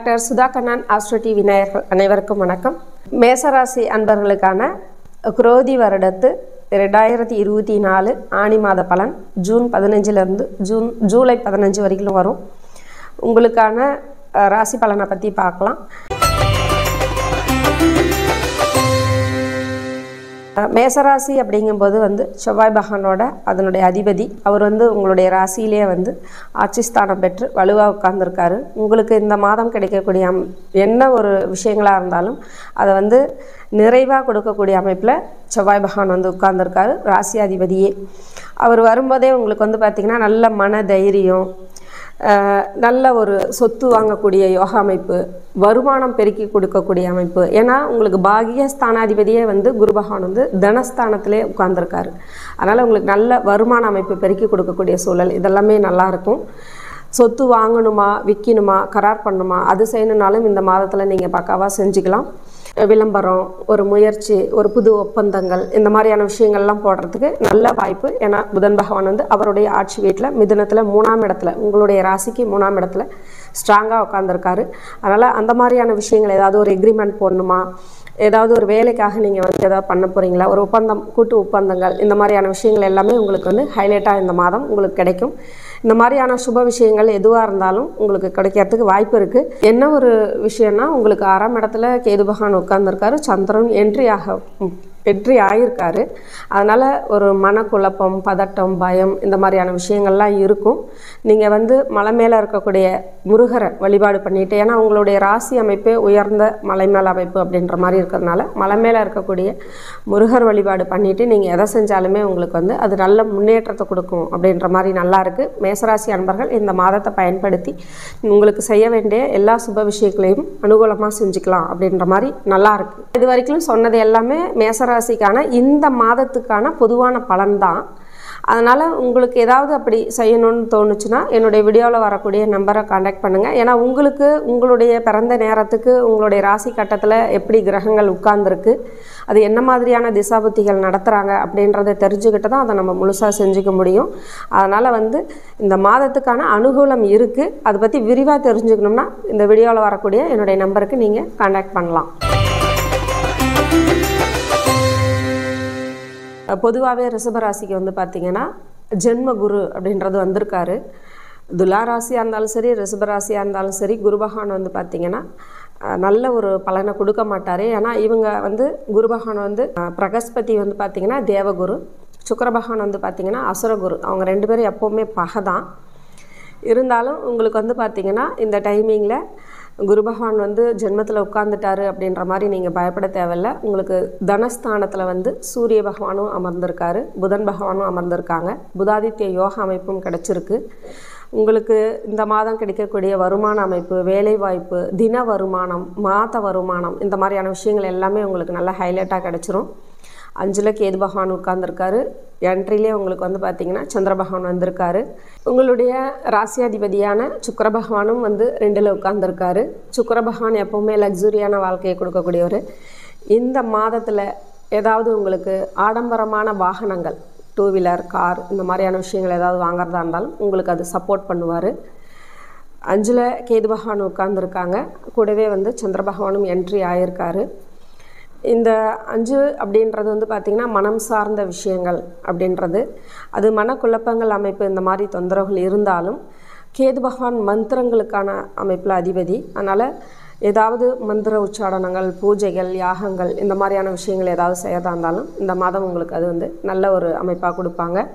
Doctor Sudha Kannan astro TV நேயர்கள் அனைவருக்கும் வணக்கம். மேசராசி அன்பர்களுக்கான குரோதி வருடத்து 2024 ஆனி மாத பலன் ஜூன் 15லிருந்து ஜூலை 15 வரைக்கும் வரும். உங்களுக்கான ராசி பலனை பற்றி பார்க்கலாம். மேசராசி அப்படிங்கும்போது செவ்வாய் பகவானோட அதனுடைய அதிபதி அவர் உங்களுடைய ராசியிலே ஆட்சி ஸ்தானம் பெற்று வலுவாக உட்கார்ந்துருக்காரு. உங்களுக்கு இந்த மாதம் கிடைக்கக்கூடிய என்ன ஒரு விஷயங்களாக இருந்தாலும் அதை நிறைவாக கொடுக்கக்கூடிய அமைப்பில் செவ்வாய் பகவான் உட்கார்ந்துருக்காரு. ராசி அதிபதியே அவர் வரும்போதே உங்களுக்கு பார்த்திங்கன்னா நல்ல மன தைரியம், நல்ல ஒரு சொத்து வாங்கக்கூடிய யோகா அமைப்பு, வருமானம் பெருக்கி கொடுக்கக்கூடிய அமைப்பு. ஏன்னா உங்களுக்கு பாகிய ஸ்தானாதிபதியே குரு பகவான் தனஸ்தானத்திலே உட்கார்ந்துருக்காரு. அதனால் உங்களுக்கு நல்ல வருமான அமைப்பு பெருக்கி கொடுக்கக்கூடிய சூழல் இதெல்லாமே நல்லாயிருக்கும். சொத்து வாங்கணுமா, விற்கணுமா, கரார் பண்ணணுமா, அது செய்யணுன்னாலும் இந்த மாதத்தில் நீங்கள் பக்காவாக செஞ்சுக்கலாம். விளம்பரம், ஒரு முயற்சி, ஒரு புது ஒப்பந்தங்கள், இந்த மாதிரியான விஷயங்கள்லாம் போடுறதுக்கு நல்ல வாய்ப்பு. ஏன்னா புதன் பகவான் அவருடைய ஆட்சி வீட்டில் மிதுனத்தில் 3ஆம் இடத்துல, உங்களுடைய ராசிக்கு 3ஆம் இடத்துல ஸ்ட்ராங்காக உட்காந்துருக்காரு. அதனால் அந்த மாதிரியான விஷயங்கள், ஏதாவது ஒரு எக்ரிமெண்ட் போடணுமா, ஏதாவது ஒரு வேலைக்காக நீங்கள் ஏதாவது பண்ண போகிறீங்களா, ஒரு ஒப்பந்தம், கூட்டு ஒப்பந்தங்கள், இந்த மாதிரியான விஷயங்கள் எல்லாமே உங்களுக்கு ஹைலைட்டாக இந்த மாதம் உங்களுக்கு கிடைக்கும். இந்த மாதிரியான சுப விஷயங்கள் எதுவாக இருந்தாலும் உங்களுக்கு கிடைக்கிறதுக்கு வாய்ப்பு இருக்குது. என்ன ஒரு விஷயம்னா, உங்களுக்கு 6ஆம் இடத்துல கேது பகவான் உட்கார்ந்துருக்காரு, சந்திரன் வெற்றி ஆகியிருக்காரு. அதனால் ஒரு மனக்குழப்பம், பதட்டம், பயம், இந்த மாதிரியான விஷயங்கள்லாம் இருக்கும். நீங்கள் மலை மேலே இருக்கக்கூடிய முருகரை வழிபாடு பண்ணிவிட்டு, ஏன்னா உங்களுடைய ராசி அமைப்பே உயர்ந்த மலை மேலே அமைப்பு அப்படின்ற மாதிரி இருக்கிறதுனால மலை மேலே இருக்கக்கூடிய முருகர் வழிபாடு பண்ணிவிட்டு நீங்கள் எதை செஞ்சாலுமே உங்களுக்கு அது நல்ல முன்னேற்றத்தை கொடுக்கும் அப்படின்ற மாதிரி நல்லாயிருக்கு. மேசராசி அன்பர்கள் இந்த மாதத்தை பயன்படுத்தி உங்களுக்கு செய்ய வேண்டிய எல்லா சுப விஷயங்களையும் அனுகூலமாக செஞ்சுக்கலாம் அப்படின்ற மாதிரி நல்லாயிருக்கு. இது வரைக்கும் சொன்னது எல்லாமே மேசராசிக்கான இந்த மாதத்துக்கான பொதுவான பலன்தான். அதனால் உங்களுக்கு ஏதாவது அப்படி செய்யணும்னு தோணுச்சுன்னா என்னுடைய வீடியோவில் வரக்கூடிய நம்பரை காண்டாக்ட் பண்ணுங்கள். ஏன்னா உங்களுக்கு உங்களுடைய பிறந்த நேரத்துக்கு உங்களுடைய ராசி கட்டத்தில் எப்படி கிரகங்கள் உட்கார்ந்துருக்கு, அது என்ன மாதிரியான திசாபுத்திகள் நடத்துகிறாங்க அப்படின்றத தெரிஞ்சுக்கிட்டு தான் அதை நம்ம முழுசாக செஞ்சுக்க முடியும். அதனால் இந்த மாதத்துக்கான அனுகூலம் இருக்குது. அதை பற்றி விரிவாக தெரிஞ்சுக்கணும்னா இந்த வீடியோவில் வரக்கூடிய என்னுடைய நம்பருக்கு நீங்கள் காண்டாக்ட் பண்ணலாம். பொதுவாகவே ரிஷபராசிக்கு பார்த்திங்கன்னா ஜென்ம குரு அப்படின்றது வந்திருக்காரு. துலா ராசியாக இருந்தாலும் சரி, ரிஷபராசியாக இருந்தாலும் சரி, குரு பகவான் பார்த்திங்கன்னா நல்ல ஒரு பலனை கொடுக்க மாட்டார். ஏன்னா இவங்க குரு பகவான் பிரகஸ்பதி பார்த்திங்கன்னா தேவகுரு, சுக்கிர பகவான் பார்த்திங்கன்னா அசுரகுரு. அவங்க 2 பேரும் எப்போவுமே பகை தான். இருந்தாலும் உங்களுக்கு பார்த்திங்கன்னா இந்த டைமிங்கில் குரு பகவான் ஜென்மத்தில் உட்கார்ந்துட்டாரு அப்படின்ற மாதிரி நீங்கள் பயப்பட தேவையில்லை. உங்களுக்கு தனஸ்தானத்தில் சூரிய பகவானும் அமர்ந்திருக்காரு, புதன் பகவானும் அமர்ந்திருக்காங்க, புதாதித்ய யோக அமைப்பும் கிடச்சிருக்கு. உங்களுக்கு இந்த மாதம் கிடைக்கக்கூடிய வருமான அமைப்பு, வேலை வாய்ப்பு, தின வருமானம், மாத வருமானம், இந்த மாதிரியான விஷயங்கள் எல்லாமே உங்களுக்கு நல்லா ஹைலைட்டாக கிடச்சிரும். 5ல் கேது பகவான் உட்கார்ந்துருக்காரு. என்ட்ரிலே உங்களுக்கு பார்த்திங்கன்னா சந்திர பகவான் வந்திருக்காரு. உங்களுடைய ராசியாதிபதியான சுக்கிர பகவானும் 2ல் உட்கார்ந்துருக்காரு. சுக்கிர பகவான் எப்போவுமே லக்ஸுரியான வாழ்க்கையை கொடுக்கக்கூடியவர். இந்த மாதத்தில் ஏதாவது உங்களுக்கு ஆடம்பரமான வாகனங்கள், 2 வீலர், கார், இந்த மாதிரியான விஷயங்கள் ஏதாவது வாங்குறதா இருந்தாலும் உங்களுக்கு அது சப்போர்ட் பண்ணுவார். 5ல் கேது பகவான் உட்கார்ந்துருக்காங்க. கூடவே சந்திர பகவானும் என்ட்ரி ஆகியிருக்காரு. இந்த 5 அப்படின்றது பார்த்திங்கன்னா மனம் சார்ந்த விஷயங்கள் அப்படின்றது, அது மனக்குழப்பங்கள் அமைப்பு, இந்த மாதிரி தொந்தரவுகள் இருந்தாலும் கேது பகவான் மந்திரங்களுக்கான அமைப்பில் அதிபதி. அதனால் ஏதாவது மந்திர உச்சாடனங்கள், பூஜைகள், யாகங்கள், இந்த மாதிரியான விஷயங்கள் ஏதாவது செய்யறதா இருந்தாலும் இந்த மாதம் உங்களுக்கு அது நல்ல ஒரு அமைப்பாக கொடுப்பாங்க.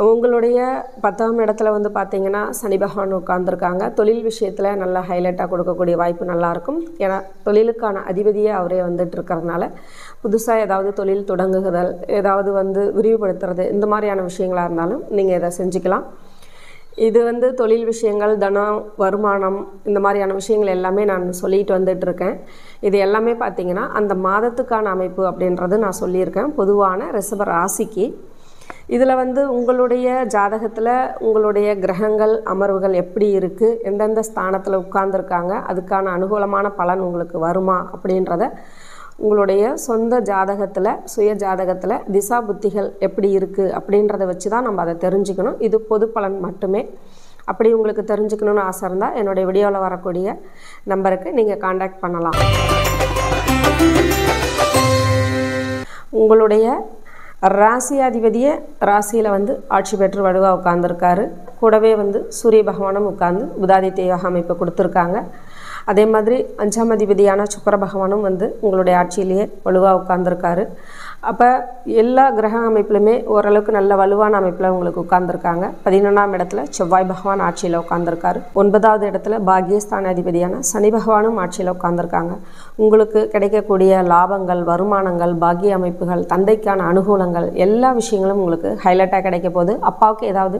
உங்களுடைய 10ஆம் இடத்துல பார்த்திங்கன்னா சனி பகவான் உட்கார்ந்துருக்காங்க. தொழில் விஷயத்தில் நல்லா ஹைலைட்டாக கொடுக்கக்கூடிய வாய்ப்பு நல்லாயிருக்கும். ஏன்னா தொழிலுக்கான அதிபதியே அவரே இருக்கிறதுனால புதுசாக ஏதாவது தொழில் தொடங்குதல், ஏதாவது விரிவுபடுத்துறது, இந்த மாதிரியான விஷயங்களாக இருந்தாலும் நீங்கள் இதை செஞ்சுக்கலாம். இது தொழில் விஷயங்கள், தனம், வருமானம், இந்த மாதிரியான விஷயங்கள் எல்லாமே நான் சொல்லிட்டு வந்துட்டுருக்கேன். இது எல்லாமே பார்த்திங்கன்னா அந்த மாதத்துக்கான அமைப்பு அப்படின்றது நான் சொல்லியிருக்கேன் பொதுவான ரிஷப ராசிக்கு. இதில் உங்களுடைய ஜாதகத்தில் உங்களுடைய கிரகங்கள் அமர்வுகள் எப்படி இருக்குது, எந்தெந்த ஸ்தானத்தில் உட்கார்ந்துருக்காங்க, அதுக்கான அனுகூலமான பலன் உங்களுக்கு வருமா அப்படின்றத உங்களுடைய சொந்த ஜாதகத்தில், சுய ஜாதகத்தில் திசா புத்திகள் எப்படி இருக்குது அப்படின்றத வச்சு தான் நம்ம அதை தெரிஞ்சுக்கணும். இது பொது பலன் மட்டுமே. அப்படி உங்களுக்கு தெரிஞ்சுக்கணுன்னு ஆசை இருந்தால் என்னுடைய வீடியோவில் வரக்கூடிய நம்பருக்கு நீங்கள் காண்டாக்ட் பண்ணலாம். உங்களுடைய ராசியாதிபதியை ராசியில் ஆட்சி பெற்று வலுவாக உட்கார்ந்துருக்காரு. கூடவே சூரிய பகவானும் உட்கார்ந்து புதாதித்ய யோக அமைப்பை கொடுத்துருக்காங்க. அதே மாதிரி 5ஆம் அதிபதியான சுக்கிர பகவானும் உங்களுடைய ஆட்சியிலேயே வலுவாக உட்கார்ந்துருக்காரு. அப்போ எல்லா கிரக அமைப்புலையுமே ஓரளவுக்கு நல்ல வலுவான அமைப்பில் உங்களுக்கு உட்கார்ந்துருக்காங்க. 11ஆம் இடத்துல செவ்வாய் பகவான் ஆட்சியில் உட்கார்ந்துருக்காரு. 9வது இடத்துல பாக்யஸ்தான அதிபதியான சனி பகவானும் ஆட்சியில் உட்கார்ந்துருக்காங்க. உங்களுக்கு கிடைக்கக்கூடிய லாபங்கள், வருமானங்கள், பாக்கிய அமைப்புகள், தந்தைக்கான அனுகூலங்கள் எல்லா விஷயங்களும் உங்களுக்கு ஹைலைட்டாக கிடைக்க போகுது. அப்பாவுக்கு ஏதாவது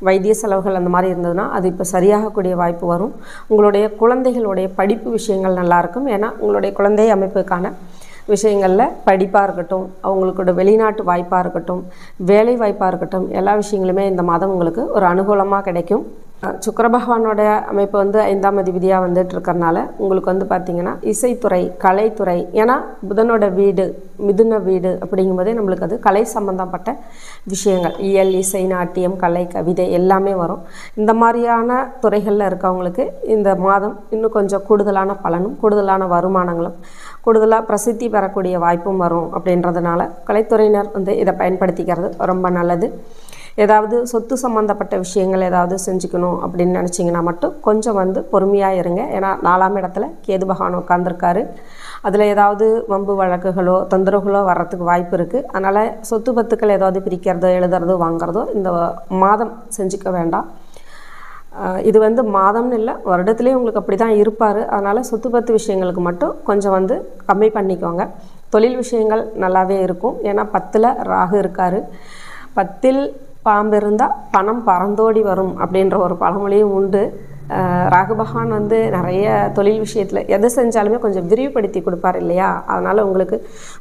வைத்திய செலவுகள் அந்த மாதிரி இருந்ததுன்னா அது இப்போ சரியாகக்கூடிய வாய்ப்பு வரும். உங்களுடைய குழந்தைகளுடைய படிப்பு விஷயங்கள் நல்லாயிருக்கும். ஏன்னா உங்களுடைய குழந்தை அமைப்புக்கான விஷயங்களில் படிப்பாக இருக்கட்டும், அவங்களுக்கோட வெளிநாட்டு வாய்ப்பாக இருக்கட்டும், வேலை வாய்ப்பாக இருக்கட்டும், எல்லா விஷயங்களுமே இந்த மாதம் உங்களுக்கு ஒரு அனுகூலமாக கிடைக்கும். சுக்கிர பகவானோட அமைப்பு 5ஆம் அதிபதியாக வந்துட்டுருக்கறனால உங்களுக்கு பார்த்திங்கன்னா இசைத்துறை, கலைத்துறை, ஏன்னா புதனோட வீடு மிதுன வீடு அப்படிங்கும்போதே நம்மளுக்கு அது கலை சம்பந்தப்பட்ட விஷயங்கள், இயல், இசை, நாட்டியம், கலை, கவிதை எல்லாமே வரும். இந்த மாதிரியான துறைகளில் இருக்கவங்களுக்கு இந்த மாதம் இன்னும் கொஞ்சம் கூடுதலான பலனும் கூடுதலான வருமானங்களும் கூடுதலாக பிரசித்தி பெறக்கூடிய வாய்ப்பும் வரும். அப்படின்றதுனால கலைத்துறையினர் இதை பயன்படுத்திக்கிறது ரொம்ப நல்லது. ஏதாவது சொத்து சம்மந்தப்பட்ட விஷயங்கள் ஏதாவது செஞ்சுக்கணும் அப்படின்னு நினச்சிங்கன்னா மட்டும் கொஞ்சம் பொறுமையாக இருங்க. ஏன்னா 4ஆம் இடத்துல கேது பகவான் உட்காந்துருக்காரு. அதில் ஏதாவது வம்பு வழக்குகளோ தொந்தரவுகளோ வர்றதுக்கு வாய்ப்பு இருக்குது. அதனால் சொத்து பத்துக்கள் ஏதாவது பிரிக்கிறதோ எழுதுறதோ வாங்குறதோ இந்த மாதம் செஞ்சுக்க வேண்டாம். இது மாதம்னு இல்லை, வருடத்துலேயே உங்களுக்கு அப்படி தான் இருப்பார். அதனால் சொத்து பத்து விஷயங்களுக்கு மட்டும் கொஞ்சம் கம்மி பண்ணிக்கோங்க. தொழில் விஷயங்கள் நல்லாவே இருக்கும். ஏன்னா 10ல் ராகு இருக்கார். 10ல் பாம்பு இருந்தால் பணம் பறந்தோடி வரும் அப்படின்ற ஒரு பழமொழியும் உண்டு. ராகு பகவான் நிறைய தொழில் விஷயத்தில் எதை செஞ்சாலுமே கொஞ்சம் விரிவுபடுத்தி கொடுப்பார் இல்லையா? அதனால் உங்களுக்கு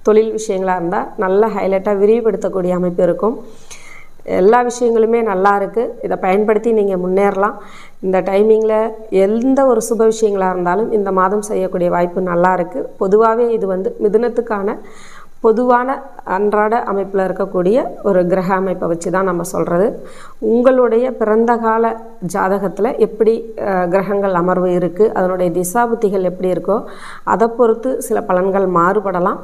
தொழில் விஷயங்களாக இருந்தால் நல்ல ஹைலைட்டாக விரிவுபடுத்தக்கூடிய அமைப்பு இருக்கும். எல்லா விஷயங்களுமே நல்லா இருக்குது. இதை பயன்படுத்தி நீங்கள் முன்னேறலாம். இந்த டைமிங்கில் எந்த ஒரு சுப விஷயங்களாக இருந்தாலும் இந்த மாதம் செய்யக்கூடிய வாய்ப்பு நல்லா இருக்குது. பொதுவாகவே இது மிதுனத்துக்கான பொதுவான அன்றாட அமைப்பில் இருக்கக்கூடிய ஒரு கிரக அமைப்பை வச்சு தான் நம்ம சொல்கிறது. உங்களுடைய பிறந்த கால ஜாதகத்தில் எப்படி கிரகங்கள் அமர்வு இருக்குது, அதனுடைய திசாபுத்திகள் எப்படி இருக்கோ அதை பொறுத்து சில பலன்கள் மாறுபடலாம்.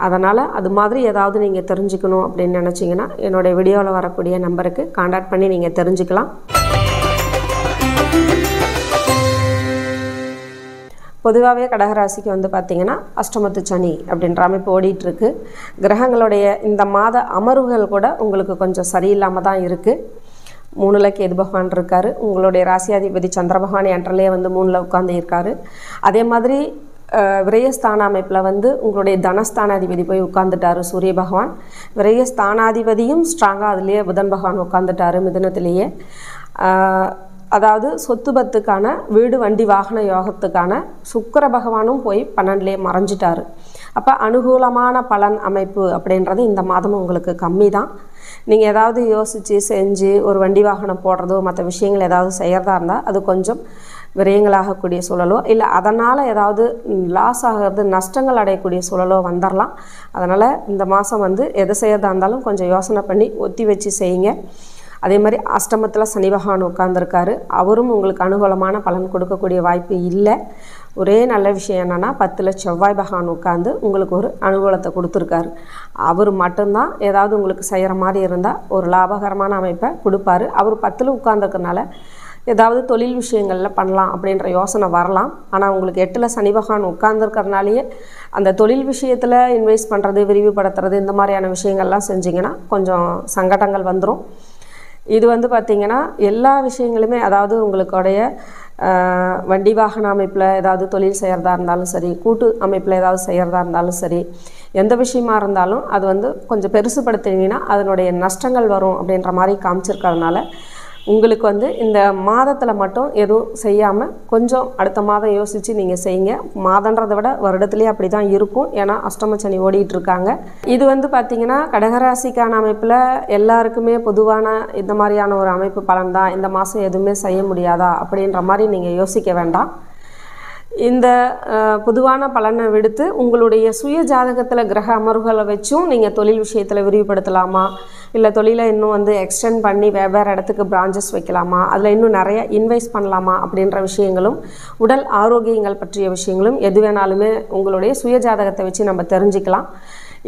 அதனால் அது மாதிரி ஏதாவது நீங்கள் தெரிஞ்சுக்கணும் அப்படின்னு நினச்சிங்கன்னா என்னுடைய வீடியோவில் வரக்கூடிய நம்பருக்கு காண்டாக்ட் பண்ணி நீங்கள் தெரிஞ்சுக்கலாம். பொதுவாகவே கடகராசிக்கு பார்த்திங்கன்னா அஷ்டமத்து சனி அப்படின்ற அமைப்பு ஓடிட்டுருக்கு. கிரகங்களுடைய இந்த மாத அமர்வுகள் கூட உங்களுக்கு கொஞ்சம் சரியில்லாமல் தான் இருக்குது. 3ல் கேது பகவான் இருக்கார். உங்களுடைய ராசியாதிபதி சந்திர பகவான் என்றலே 3ல் உட்கார்ந்து இருக்கார். அதே மாதிரி விரயஸ்தான அமைப்பில் உங்களுடைய தனஸ்தானாதிபதி போய் உட்கார்ந்துட்டார் சூரிய பகவான். விரயஸ்தானாதிபதியும் ஸ்ட்ராங்காக அதுலேயே புதன் பகவான் உட்காந்துட்டார் மிதுனத்திலேயே. அதாவது சொத்து பத்துக்கான வீடு வண்டி வாகன யோகத்துக்கான சுக்கிர பகவானும் போய் 12லேயே மறைஞ்சிட்டார். அப்போ அனுகூலமான பலன் அமைப்பு அப்படின்றது இந்த மாதம் உங்களுக்கு கம்மி தான். நீங்கள் ஏதாவது யோசித்து செஞ்சு ஒரு வண்டி வாகனம் போடுறதோ மற்ற விஷயங்கள் ஏதாவது செய்கிறதா இருந்தால் அது கொஞ்சம் விரயங்களாகக்கூடிய சூழலோ இல்லை அதனால் ஏதாவது லாஸ் ஆகிறது, நஷ்டங்கள் அடையக்கூடிய சூழலோ வந்துடலாம். அதனால் இந்த மாதம் எதை செய்கிறதா இருந்தாலும் கொஞ்சம் யோசனை பண்ணி ஒத்தி வச்சு செய்யுங்க. அதே மாதிரி அஷ்டமத்தில் சனி பகவான் உட்கார்ந்துருக்காரு. அவரும் உங்களுக்கு அனுகூலமான பலன் கொடுக்கக்கூடிய வாய்ப்பு இல்லை. ஒரே நல்ல விஷயம் என்னென்னா 10ல் செவ்வாய் பகவான் உட்கார்ந்து உங்களுக்கு ஒரு அனுகூலத்தை கொடுத்துருக்காரு. அவர் மட்டும்தான் ஏதாவது உங்களுக்கு செய்கிற மாதிரி இருந்தால் ஒரு லாபகரமான அமைப்பை கொடுப்பாரு. அவர் 10ல் உட்கார்ந்துருக்கனால ஏதாவது தொழில் விஷயங்களில் பண்ணலாம் அப்படின்ற யோசனை வரலாம். ஆனால் உங்களுக்கு 8ல் சனி பகவான் உட்கார்ந்துருக்கறனாலேயே அந்த தொழில் விஷயத்தில் இன்வெஸ்ட் பண்ணுறது, விரிவுபடுத்துறது இந்த மாதிரியான விஷயங்கள்லாம் செஞ்சிங்கன்னா கொஞ்சம் சங்கடங்கள் வந்துடும். இது பார்த்திங்கன்னா எல்லா விஷயங்களுமே, அதாவது உங்களுடைய வண்டி வாகன அமைப்பில் ஏதாவது தொழில் செய்கிறதா இருந்தாலும் சரி, கூட்டு அமைப்பில் ஏதாவது செய்கிறதா இருந்தாலும் சரி, எந்த விஷயமா இருந்தாலும் அது கொஞ்சம் பெருசுபடுத்தினீங்கன்னா அதனுடைய நஷ்டங்கள் வரும் அப்படின்ற மாதிரி காமிச்சிருக்கிறதுனால உங்களுக்கு இந்த மாதத்தில் மட்டும் எதுவும் செய்யாமல் கொஞ்சம் அடுத்த மாதம் யோசித்து நீங்கள் செய்யுங்க. மாதன்றதை விட வருடத்துலேயே அப்படி தான் இருக்கும். ஏன்னா அஷ்டம சனி ஓடிட்டுருக்காங்க. இது பார்த்திங்கன்னா கடகராசிக்கான அமைப்பில் எல்லாருக்குமே பொதுவான இந்த மாதிரியான ஒரு அமைப்பு பலன் தான். இந்த மாதம் எதுவுமே செய்ய முடியாதா அப்படின்ற மாதிரி நீங்கள் யோசிக்க வேண்டாம். இந்த பொதுவான பலனை விடுத்து உங்களுடைய சுய ஜாதகத்தில் கிரக அமர்வுகளை வச்சும் நீங்கள் தொழில் விஷயத்தில் விரிவுபடுத்தலாமா, இல்லை தொழிலை இன்னும் வந்து எக்ஸ்டெண்ட் பண்ணி வெவ்வேறு இடத்துக்கு பிரான்ச்சஸ் வைக்கலாமா, அதில் இன்னும் நிறைய இன்வெஸ்ட் பண்ணலாமா அப்படின்ற விஷயங்களும், உடல் ஆரோக்கியங்கள் பற்றிய விஷயங்களும் எது வேணாலுமே உங்களுடைய சுய ஜாதகத்தை வச்சு நம்ம தெரிஞ்சுக்கலாம்.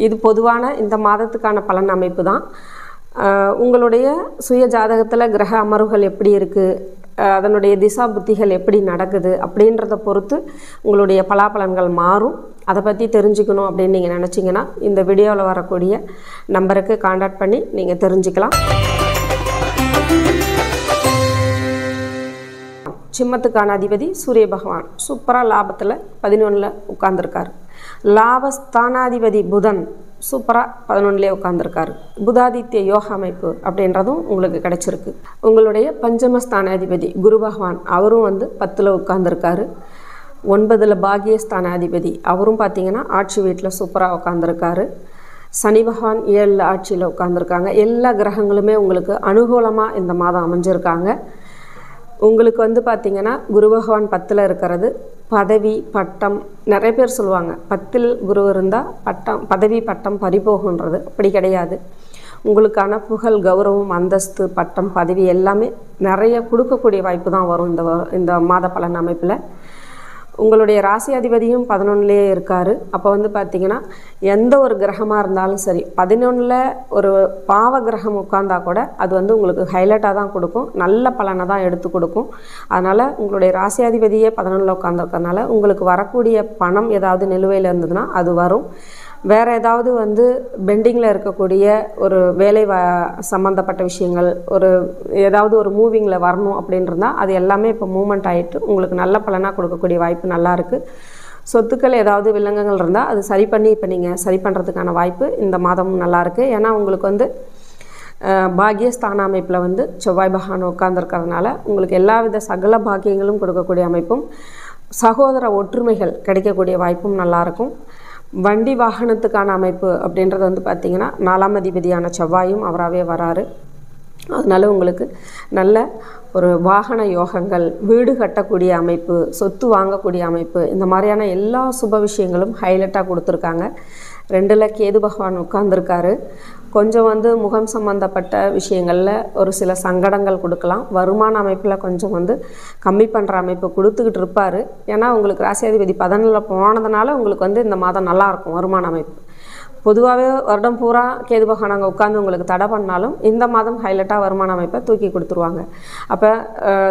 இது பொதுவான இந்த மாதத்துக்கான பலன் அமைப்பு தான். உங்களுடைய சுய ஜாதகத்தில் கிரக அமர்வுகள் எப்படி இருக்குது, அதனுடைய திசா புத்திகள் எப்படி நடக்குது அப்படின்றத பொறுத்து உங்களுடைய பலாபலன்கள் மாறும். அதை பற்றி தெரிஞ்சுக்கணும் அப்படின்னு நீங்கள் நினச்சிங்கன்னா இந்த வீடியோவில் வரக்கூடிய நம்பருக்கு காண்டாக்ட் பண்ணி நீங்கள் தெரிஞ்சுக்கலாம். சிம்மத்துக்கான அதிபதி சூரிய பகவான் சூப்பராக லாபத்தில் 11ல் உட்கார்ந்துருக்கார். லாபஸ்தானாதிபதி புதன் சூப்பராக 11லே உட்காந்துருக்காரு. புதாதித்ய யோக அமைப்பு அப்படின்றதும் உங்களுக்கு கிடைச்சிருக்கு. உங்களுடைய பஞ்சமஸ்தானாதிபதி குரு பகவான் அவரும் வந்து 10ல் உட்காந்துருக்காரு. 9ல் பாகியஸ்தானாதிபதி அவரும் பார்த்திங்கன்னா ஆட்சி வீட்டில் சூப்பராக உட்காந்துருக்காரு. சனி பகவான் 7ல் ஆட்சியில் உட்காந்துருக்காங்க. எல்லா கிரகங்களுமே உங்களுக்கு அனுகூலமாக இந்த மாதம் அமைஞ்சிருக்காங்க. உங்களுக்கு வந்து பார்த்திங்கன்னா குரு பகவான் 10ல் இருக்கிறது பதவி பட்டம். நிறைய பேர் சொல்லுவாங்க 10ல் குரு இருந்தால் பதவி பட்டம் பறிபோகுன்றது. அப்படி கிடையாது. உங்களுக்கான புகழ், கௌரவம், அந்தஸ்து, பட்டம், பதவி எல்லாமே நிறைய கொடுக்கக்கூடிய வாய்ப்பு தான் வரும் இந்த மாத பலன் அமைப்பில். உங்களுடைய ராசி அதிபதியும் 11லே இருக்கார். அப்போ வந்து பார்த்திங்கன்னா எந்த ஒரு கிரகமாக இருந்தாலும் சரி 11ல் ஒரு பாவ கிரகம் உட்கார்ந்தா கூட அது வந்து உங்களுக்கு ஹைலைட்டாக தான் கொடுக்கும், நல்ல பலனை தான் எடுத்து கொடுக்கும். அதனால் உங்களுடைய ராசி அதிபதியே 11ல் உட்காந்துருக்கறனால உங்களுக்கு வரக்கூடிய பணம் ஏதாவது நிலுவையில் இருந்ததுன்னா அது வரும். வேறு ஏதாவது வந்து பெண்டிங்கில் இருக்கக்கூடிய ஒரு வேலை சம்மந்தப்பட்ட விஷயங்கள், ஏதாவது ஒரு மூவிங்கில் வரணும் அப்படின்றதா அது எல்லாமே இப்போ மூமெண்ட் ஆகிட்டு உங்களுக்கு நல்ல பலனாக கொடுக்கக்கூடிய வாய்ப்பு நல்லாயிருக்கு. சொத்துக்கள் ஏதாவது வில்லங்கங்கள் இருந்தால் அது சரி பண்ணி இப்போ நீங்கள் சரி பண்ணுறதுக்கான வாய்ப்பு இந்த மாதமும் நல்லாயிருக்கு. ஏன்னா உங்களுக்கு வந்து பாகியஸ்தான அமைப்பில் வந்து செவ்வாய் பகவான் உட்கார்ந்துருக்கிறதுனால உங்களுக்கு எல்லா வித சகல பாக்கியங்களும் கொடுக்கக்கூடிய அமைப்பும், சகோதர ஒற்றுமைகள் கிடைக்கக்கூடிய வாய்ப்பும் நல்லாயிருக்கும். வண்டி வாகனத்துக்கான அமைப்பு அப்படின்றது வந்து பார்த்திங்கன்னா 4ஆம் அதிபதியான செவ்வாயும் அவராகவே வராரு. அதனால் உங்களுக்கு நல்ல ஒரு வாகன யோகங்கள், வீடு கட்டக்கூடிய அமைப்பு, சொத்து வாங்கக்கூடிய அமைப்பு, இந்த மாதிரியான எல்லா சுப விஷயங்களும் ஹைலைட்டாக கொடுத்துருக்காங்க. 2ல் கேது பகவான் உட்கார்ந்துருக்காரு. கொஞ்சம் வந்து முகம் சம்பந்தப்பட்ட விஷயங்களில் ஒரு சில சங்கடங்கள் கொடுக்கலாம். வருமான அமைப்பில் கொஞ்சம் வந்து கம்மி பண்ணுற அமைப்பு கொடுத்துக்கிட்டு இருப்பார். ஏன்னா உங்களுக்கு ராசியாதிபதி 11ல் போனதுனால உங்களுக்கு வந்து இந்த மாதம் நல்லாயிருக்கும் வருமான அமைப்பு. பொதுவாகவே வருடம் பூரா கேது பகவான் அங்கே உட்காந்து உங்களுக்கு தடை பண்ணாலும் இந்த மாதம் ஹைலைட்டாக வருமான அமைப்பை தூக்கி கொடுத்துருவாங்க. அப்போ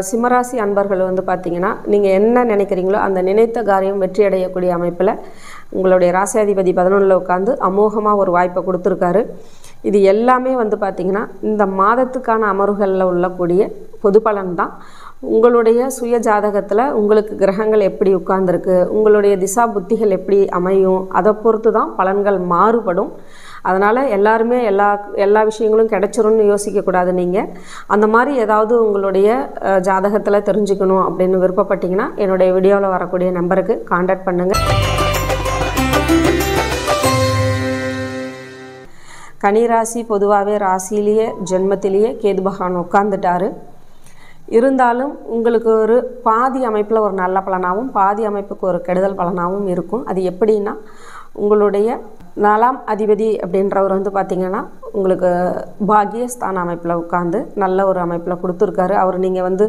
சிம்மராசி அன்பர்கள் வந்து பார்த்திங்கன்னா நீங்கள் என்ன நினைக்கிறீங்களோ அந்த நினைத்த காரியம் வெற்றி அடையக்கூடிய அமைப்பில் உங்களுடைய ராசியாதிபதி 11ல் உட்காந்து அமோகமாக ஒரு வாய்ப்பை கொடுத்துருக்காரு. இது எல்லாமே வந்து பார்த்திங்கன்னா இந்த மாதத்துக்கான அமர்வுகளில் உள்ளக்கூடிய பொது பலன் தான். உங்களுடைய சுய ஜாதகத்தில் உங்களுக்கு கிரகங்கள் எப்படி உட்கார்ந்துருக்கு, உங்களுடைய திசா புத்திகள் எப்படி அமையும், அதை பொறுத்து தான் பலன்கள் மாறுபடும். அதனால் எல்லாருமே எல்லா விஷயங்களும் கிடைச்சிரும்னு யோசிக்கக்கூடாது. நீங்கள் அந்த மாதிரி ஏதாவது உங்களுடைய ஜாதகத்தில் தெரிஞ்சுக்கணும் அப்படின்னு விருப்பப்பட்டீங்கன்னா என்னுடைய வீடியோவில் வரக்கூடிய நம்பருக்கு காண்டாக்ட் பண்ணுங்கள். கன்னிராசி பொதுவாகவே ராசியிலேயே ஜென்மத்திலேயே கேது பகவான் உட்கார்ந்துட்டார். இருந்தாலும் உங்களுக்கு ஒரு பாதி அமைப்பில் ஒரு நல்ல பலனாகவும் பாதி அமைப்புக்கு ஒரு கெடுதல் பலனாகவும் இருக்கும். அது எப்படின்னா உங்களுடைய 4ஆம் அதிபதி அப்படின்றவர் வந்து பார்த்திங்கன்னா உங்களுக்கு பாகியஸ்தான அமைப்பில் உட்காந்து நல்ல ஒரு அமைப்பில் கொடுத்துருக்காரு. அவர் நீங்கள் வந்து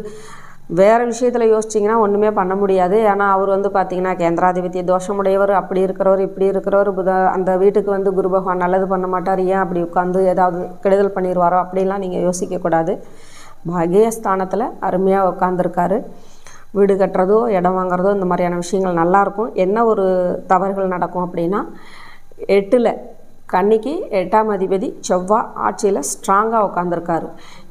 வேறு விஷயத்தில் யோசிச்சிங்கன்னா ஒன்றுமே பண்ண முடியாது. ஏன்னா அவர் வந்து பார்த்திங்கன்னா கேந்திராதிபத்திய தோஷமுடையவர், அப்படி இருக்கிறவர் இப்படி இருக்கிறவர். அந்த வீட்டுக்கு வந்து குரு பகவான் நல்லது பண்ண மாட்டார், ஏன் அப்படி உட்காந்து ஏதாவது கெடுதல் பண்ணிடுவாரோ அப்படின்லாம் நீங்கள் யோசிக்கக்கூடாது. பாகியஸ்தானத்தில் அருமையாக உட்காந்துருக்காரு. வீடு கட்டுறதோ இடம் வாங்குறதோ இந்த மாதிரியான விஷயங்கள் நல்லாயிருக்கும். என்ன ஒரு தவறுகள் நடக்கும் அப்படின்னா 8ல் கன்னிக்கு 8ஆம் அதிபதி செவ்வாய் ஆட்சியில் ஸ்ட்ராங்காக உட்காந்துருக்காரு.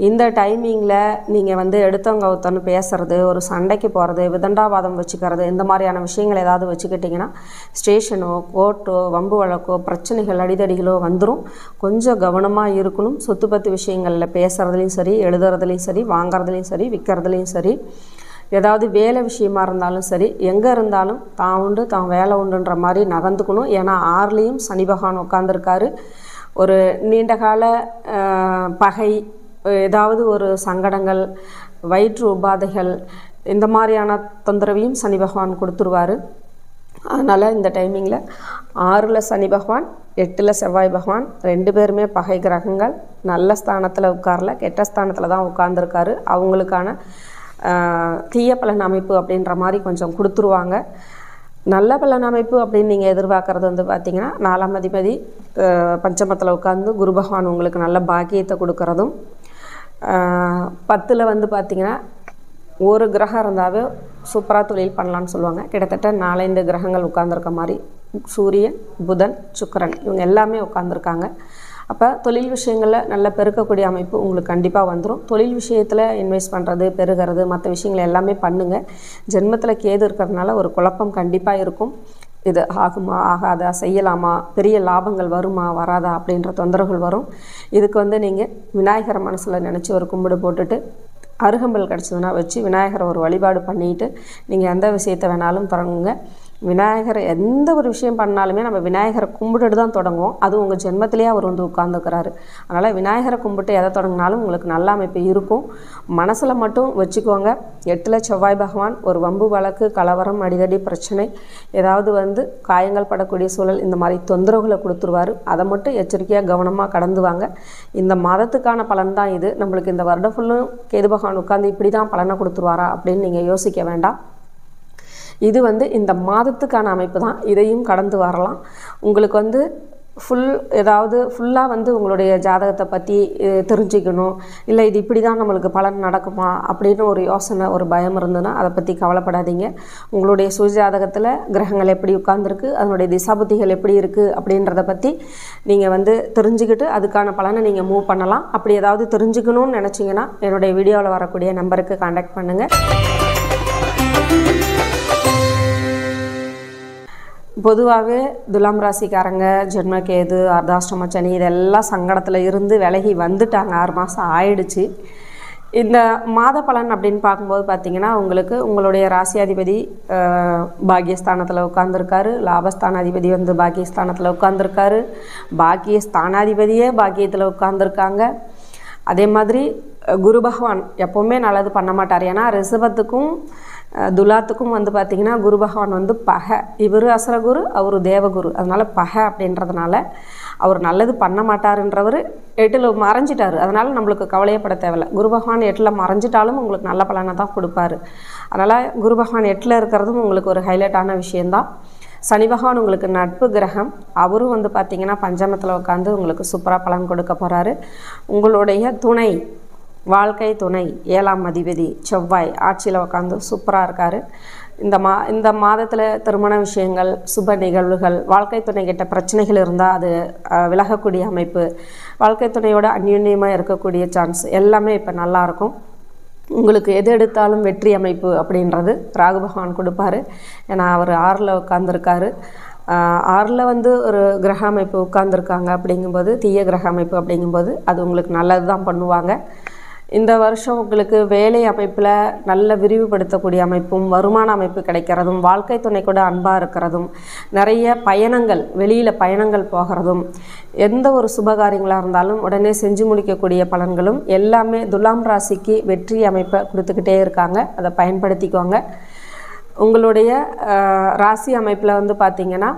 இந்த டைமிங்கில் நீங்கள் வந்து எடுத்தவங்க ஒருத்தன்னு பேசுகிறது, ஒரு சண்டைக்கு போகிறது, விதண்டாவாதம் வச்சுக்கிறது, இந்த மாதிரியான விஷயங்கள் ஏதாவது வச்சுக்கிட்டிங்கன்னா ஸ்டேஷனோ கோர்ட்டோ வம்பு வழக்கோ பிரச்சனைகள் அடிதடிகளோ வந்துடும். கொஞ்சம் கவனமாக இருக்கணும். சொத்து பத்து விஷயங்களில் பேசுகிறதுலையும் சரி, எழுதுறதுலையும் சரி, வாங்கிறதுலையும் சரி, விற்கிறதுலையும் சரி, ஏதாவது வேலை விஷயமா இருந்தாலும் சரி, எங்கே இருந்தாலும் தான் உண்டு தான் வேலை உண்டுன்ற மாதிரி நகர்ந்துக்கணும். ஏன்னா 6லேயும் சனி பகவான் உட்காந்துருக்காரு. ஒரு நீண்டகால பகை, ஏதாவது ஒரு சங்கடங்கள், வயிற்று உபாதைகள், இந்த மாதிரியான தொந்தரவையும் சனி பகவான் கொடுத்துருவார். அதனால் இந்த டைமிங்கில் 6ல் சனி பகவான், 8ல் செவ்வாய் பகவான் 2 பேருமே பகை கிரகங்கள். நல்ல ஸ்தானத்தில் உட்காரல, கெட்ட ஸ்தானத்தில் தான் உட்கார்ந்துருக்காரு. அவங்களுக்கான தீய பலன் அமைப்பு அப்படின்ற மாதிரி கொஞ்சம் கொடுத்துருவாங்க. நல்ல பலன் அமைப்பு அப்படின்னு நீங்கள் எதிர்பார்க்குறது வந்து பார்த்திங்கன்னா 4ஆம் அதிபதி பஞ்சமத்தில் உட்காந்து குரு பகவான் உங்களுக்கு நல்ல பாக்கியத்தை கொடுக்கறதும், 10ல் வந்து பார்த்திங்கன்னா ஒரு கிரகம் இருந்தாவே சூப்பராக தொழில் பண்ணலான்னு சொல்லுவாங்க. கிட்டத்தட்ட 4-5 கிரகங்கள் உட்கார்ந்துருக்க மாதிரி சூரியன், புதன், சுக்கிரன் இவங்க எல்லாமே உட்காந்துருக்காங்க. அப்போ தொழில் விஷயங்களில் நல்ல பெருக்கக்கூடிய அமைப்பு உங்களுக்கு கண்டிப்பாக வந்துடும். தொழில் விஷயத்தில் இன்வெஸ்ட் பண்ணுறது, பெருகிறது, மற்ற விஷயங்கள் எல்லாமே பண்ணுங்கள். ஜென்மத்தில் கேது இருக்கிறதுனால ஒரு குழப்பம் கண்டிப்பாக இருக்கும். இது ஆகுமா, ஆகாதா, செய்யலாமா, பெரிய லாபங்கள் வருமா, வராதா அப்படின்ற தொந்தரவுகள் வரும். இதுக்கு வந்து நீங்கள் விநாயகரை மனசில் நினச்சி ஒரு கும்பிடு போட்டுட்டு அருகம்பல் கிடச்சதுன்னா வச்சு விநாயகரை ஒரு வழிபாடு பண்ணிவிட்டு நீங்கள் எந்த விஷயத்தை வேணாலும் தொடங்குங்க. விநாயகர் எந்த ஒரு விஷயம் பண்ணாலுமே நம்ம விநாயகரை கும்பிட்டுட்டு தான் தொடங்குவோம். அதுவும் உங்கள் ஜென்மத்திலேயே அவர் வந்து உட்கார்ந்துக்கிறாரு. அதனால் விநாயகரை கும்பிட்டு எதை தொடங்கினாலும் உங்களுக்கு நல்ல அமைப்பு இருக்கும். மனசில் மட்டும் வச்சுக்கோங்க. 8ல் செவ்வாய் பகவான் ஒரு வம்பு வழக்கு, கலவரம், அடிதடி பிரச்சனை, ஏதாவது வந்து காயங்கள் படக்கூடிய சூழல், இந்த மாதிரி தொந்தரவுகளை கொடுத்துருவார். அதை மட்டும் எச்சரிக்கையாக கவனமாக கடந்து வாங்க. இந்த மாதத்துக்கான பலன் தான் இது. நம்மளுக்கு இந்த வருடம் ஃபுல்லும் கேது பகவான் உட்காந்து இப்படி தான் பலனை கொடுத்துருவாரா அப்படின்னு நீங்கள் யோசிக்க வேண்டாம். இது வந்து இந்த மாதத்துக்கான அமைப்பு தான். இதையும் கடந்து வரலாம். உங்களுக்கு வந்து ஃபுல்லாக வந்து உங்களுடைய ஜாதகத்தை பற்றி தெரிஞ்சுக்கணும், இல்லை இது இப்படி தான் நம்மளுக்கு பலன் நடக்குமா அப்படின்னு ஒரு யோசனை, ஒரு பயம் இருந்ததுன்னா அதை பற்றி கவலைப்படாதீங்க. உங்களுடைய சுயஜாதகத்தில் கிரகங்கள் எப்படி உட்கார்ந்துருக்கு, அதனுடைய திசாபுத்திகள் எப்படி இருக்குது அப்படின்றத பற்றி நீங்கள் வந்து தெரிஞ்சுக்கிட்டு அதுக்கான பலனை நீங்கள் மூவ் பண்ணலாம். அப்படி ஏதாவது தெரிஞ்சுக்கணும்னு நினச்சிங்கன்னா என்னுடைய வீடியோவில் வரக்கூடிய நம்பருக்கு கான்டாக்ட் பண்ணுங்கள். பொதுவாகவே துலாம் ராசிக்காரங்க ஜென்மகேது, அர்த்தாஷ்டம சனி இதெல்லாம் சங்கடத்தில் இருந்து விலகி வந்துட்டாங்க. 6 மாதம் ஆயிடுச்சு. இந்த மாத பலன் அப்படின்னு பார்க்கும்போது பார்த்திங்கன்னா உங்களுக்கு உங்களுடைய ராசியாதிபதி பாக்கியஸ்தானத்தில் உட்காந்துருக்காரு. லாபஸ்தானாதிபதி வந்து பாக்கியஸ்தானத்தில் உட்காந்துருக்காரு. பாக்கியஸ்தானாதிபதியே பாக்கியத்தில் உட்காந்துருக்காங்க. அதே மாதிரி குரு பகவான் எப்போவுமே நல்லது பண்ண மாட்டார். ஏன்னா ரிஷபத்துக்கும் துலாத்துக்கும் வந்து பார்த்திங்கன்னா குரு பகவான் வந்து பகை. இவர் அசுரகுரு, அவர் தேவகுரு. அதனால் பகை அப்படின்றதுனால அவர் நல்லது பண்ண மாட்டாருன்றவர் 8ல் மறைஞ்சிட்டார். அதனால் நம்மளுக்கு கவலையப்பட தேவையில்லை. குரு பகவான் 8ல் மறைஞ்சிட்டாலும் உங்களுக்கு நல்ல பலனை தான் கொடுப்பாரு. அதனால் குரு பகவான் 8ல் இருக்கிறதும் உங்களுக்கு ஒரு ஹைலைட்டான விஷயந்தான். சனி பகவான் உங்களுக்கு நட்பு கிரகம். அவரும் வந்து பார்த்திங்கன்னா பஞ்சமத்தில் உட்காந்து உங்களுக்கு சூப்பராக பலன் கொடுக்க போகிறாரு. உங்களுடைய துணை, வாழ்க்கை துணை 7ஆம் அதிபதி செவ்வாய் ஆட்சியில் உட்காந்து சூப்பராக இருக்கார். இந்த மாதத்தில் திருமண விஷயங்கள், சுப நிகழ்வுகள், வாழ்க்கை துணை கிட்ட பிரச்சனைகள் இருந்தால் அது விலகக்கூடிய அமைப்பு, வாழ்க்கை துணையோட அந்யோன்யமாக இருக்கக்கூடிய சான்ஸ் எல்லாமே இப்போ நல்லாயிருக்கும். உங்களுக்கு எது எடுத்தாலும் வெற்றி அமைப்பு அப்படின்றது ராகு பகவான் கொடுப்பாரு. ஏன்னா அவர் 6ல் உட்காந்துருக்காரு. 6ல் வந்து ஒரு கிரக அமைப்பு உட்கார்ந்துருக்காங்க அப்படிங்கும்போது, தீய கிரக அமைப்பு அப்படிங்கும்போது அது உங்களுக்கு நல்லது தான் பண்ணுவாங்க. இந்த வருஷம் உங்களுக்கு வேலை அமைப்பில் நல்ல விரிவுபடுத்தக்கூடிய அமைப்பும், வருமான அமைப்பு கிடைக்கிறதும், வாழ்க்கை துணை கூட அன்பாக இருக்கிறதும், நிறைய பயணங்கள், வெளியில் பயணங்கள் போகிறதும், எந்த ஒரு சுபகாரியங்களாக இருந்தாலும் உடனே செஞ்சு முடிக்கக்கூடிய பலன்களும் எல்லாமே துலாம் ராசிக்கு வெற்றி அமைப்பை கொடுத்துக்கிட்டே இருக்காங்க. அதை பயன்படுத்திக்கோங்க. உங்களுடைய ராசி அமைப்பில் வந்து பார்த்திங்கன்னா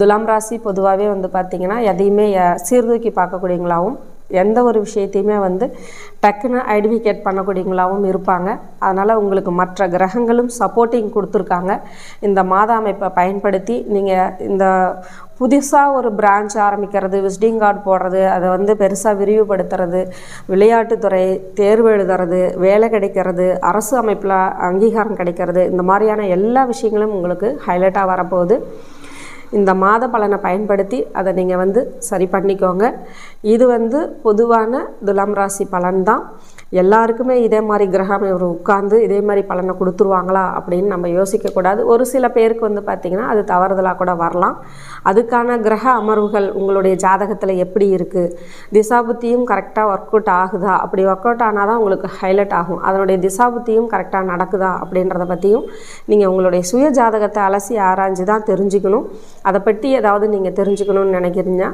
துலாம் ராசி பொதுவாகவே வந்து பார்த்திங்கன்னா எதையுமே சீர்தூக்கி பார்க்கக்கூடியவங்களாகவும், எந்த ஒரு விஷயத்தையுமே வந்து டக்குன்னு ஐடென்டிஃபைட் பண்ணக்கூடியவங்களாகவும் இருப்பாங்க. அதனால் உங்களுக்கு மற்ற கிரகங்களும் சப்போர்ட்டிங் கொடுத்துருக்காங்க. இந்த மாத அமைப்பை பயன்படுத்தி நீங்கள் இந்த புதுசாக ஒரு பிரான்ச் ஆரம்பிக்கிறது, விசிட்டிங் கார்டு போடுறது, அதை வந்து பெருசாக விரிவுபடுத்துறது, விளையாட்டுத்துறை, தேர்வு எழுதுறது, வேலை கிடைக்கிறது, அரசு அமைப்பில் அங்கீகாரம் கிடைக்கிறது, இந்த மாதிரியான எல்லா விஷயங்களும் உங்களுக்கு ஹைலைட்டாக வரப்போகுது. இந்த மாத பலனை பயன்படுத்தி அதை நீங்கள் வந்து சரி பண்ணிக்கோங்க. இது வந்து பொதுவான துலாம் ராசி பலன் தான். எல்லாருக்குமே இதே மாதிரி கிரகம் உட்கார்ந்து இதே மாதிரி பலனை கொடுத்துருவாங்களா அப்படின்னு நம்ம யோசிக்கக்கூடாது. ஒரு சில பேருக்கு வந்து பார்த்திங்கன்னா அது தவறுதலாக கூட வரலாம். அதுக்கான கிரக அமர்வுகள் உங்களுடைய ஜாதகத்தில் எப்படி இருக்குது, திசாபுத்தியும் கரெக்டாக ஒர்க் அவுட் ஆகுதா, அப்படி ஒர்க் அவுட் ஆனால் தான் உங்களுக்கு ஹைலைட் ஆகும். அதனுடைய திசாபுத்தியும் கரெக்டாக நடக்குதா அப்படின்றத பற்றியும் நீங்கள் உங்களுடைய சுய ஜாதகத்தை அலசி ஆராய்ஞ்சு தான் தெரிஞ்சுக்கணும். அதை பற்றி ஏதாவது நீங்கள் தெரிஞ்சுக்கணும்னு நினைக்கிறீங்கன்னா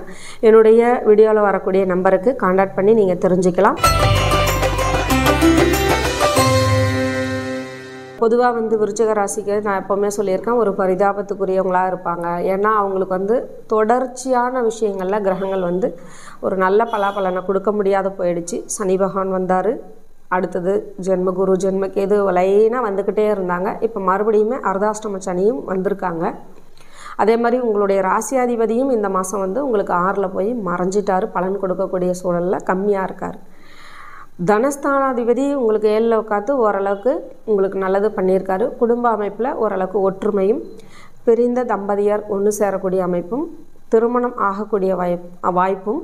என்னுடைய வீடியோவில் வரக்கூடிய நம்பருக்கு கான்டாக்ட் பண்ணி நீங்கள் தெரிஞ்சுக்கலாம். பொதுவாக வந்து விருச்சிக ராசிக்கு நான் எப்போவுமே சொல்லியிருக்கேன், ஒரு பரிதாபத்துக்குரியவங்களாக இருப்பாங்க. ஏன்னா அவங்களுக்கு வந்து தொடர்ச்சியான விஷயங்களில் கிரகங்கள் வந்து ஒரு நல்ல பலாபலனை கொடுக்க முடியாத போயிடுச்சு. சனி பகவான் வந்தார், அடுத்தது ஜென்மகுரு ஜென்மகேது லைனாக வந்துக்கிட்டே இருந்தாங்க. இப்போ மறுபடியுமே அர்த்தாஷ்டம சனியும் வந்திருக்காங்க. அதே மாதிரி உங்களுடைய ராசியாதிபதியும் இந்த மாதம் வந்து உங்களுக்கு 6ல் போய் மறைஞ்சிட்டார். பலன் கொடுக்கக்கூடிய சூழலில் கம்மியாக இருக்கார். தனஸ்தானாதிபதி உங்களுக்கு 7ல் உட்காந்து ஓரளவுக்கு உங்களுக்கு நல்லது பண்ணியிருக்காரு. குடும்ப அமைப்பில் ஓரளவுக்கு ஒற்றுமையும், பிரிந்த தம்பதியர் ஒன்று சேரக்கூடிய அமைப்பும், திருமணம் ஆகக்கூடிய வாய்ப்பும்,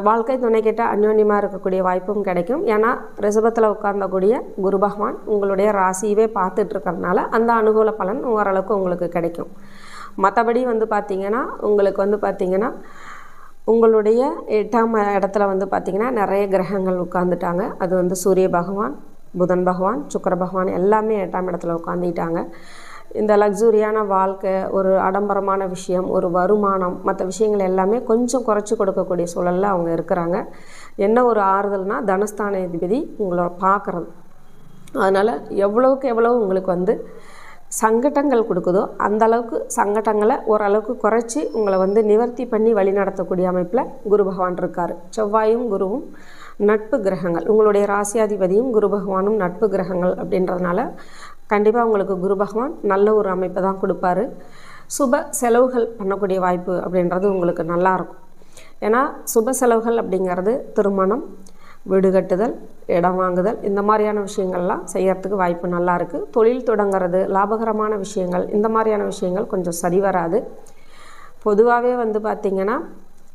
வாழ்க்கை துணைக்கிட்ட அந்யோன்யமாக இருக்கக்கூடிய வாய்ப்பும் கிடைக்கும். ஏன்னா ரிஷபத்தில் உட்கார்ந்தக்கூடிய குரு பகவான் உங்களுடைய ராசியவே பார்த்துட்ருக்கறனால அந்த அனுகூல பலன் ஓரளவுக்கு உங்களுக்கு கிடைக்கும். மற்றபடி வந்து பார்த்திங்கன்னா உங்களுக்கு வந்து பார்த்திங்கன்னா உங்களுடைய 8ஆம் இடத்துல வந்து பார்த்திங்கன்னா நிறைய கிரகங்கள் உட்காந்துட்டாங்க. அது வந்து சூரிய பகவான், புதன் பகவான், சுக்கிர பகவான் எல்லாமே 8ஆம் இடத்துல உட்காந்துட்டாங்க. இந்த லக்ஸுரியான வாழ்க்கை, ஒரு ஆடம்பரமான விஷயம், ஒரு வருமானம், மற்ற விஷயங்கள் எல்லாமே கொஞ்சம் குறைச்சி கொடுக்கக்கூடிய சூழலில் அவங்க இருக்கிறாங்க. என்ன ஒரு ஆறுதல்னால் தனஸ்தானாதிபதி உங்களை பார்க்குறது. அதனால் எவ்வளவுக்கு எவ்வளோ உங்களுக்கு வந்து சங்கடங்கள் கொடுக்குதோ அந்தளவுக்கு சங்கடங்களை ஓரளவுக்கு குறைச்சி உங்களை வந்து நிவர்த்தி பண்ணி வழி நடத்தக்கூடிய அமைப்பில் குரு பகவான் இருக்கார். செவ்வாயும் குருவும் நட்பு கிரகங்கள், உங்களுடைய ராசியாதிபதியும் குரு பகவானும் நட்பு கிரகங்கள் அப்படின்றதுனால கண்டிப்பாக உங்களுக்கு குரு பகவான் நல்ல ஒரு அமைப்பை தான் கொடுப்பாரு. சுப செலவுகள் பண்ணக்கூடிய வாய்ப்பு அப்படின்றது உங்களுக்கு நல்லாயிருக்கும். ஏன்னா சுப செலவுகள் அப்படிங்கிறது திருமணம், வீடு கட்டுதல், இடம் வாங்குதல், இந்த மாதிரியான விஷயங்கள்லாம் செய்யறதுக்கு வாய்ப்பு நல்லா இருக்குது. தொழில் தொடங்கிறது, லாபகரமான விஷயங்கள், இந்த மாதிரியான விஷயங்கள் கொஞ்சம் சரி வராது. பொதுவாகவே வந்து பார்த்திங்கன்னா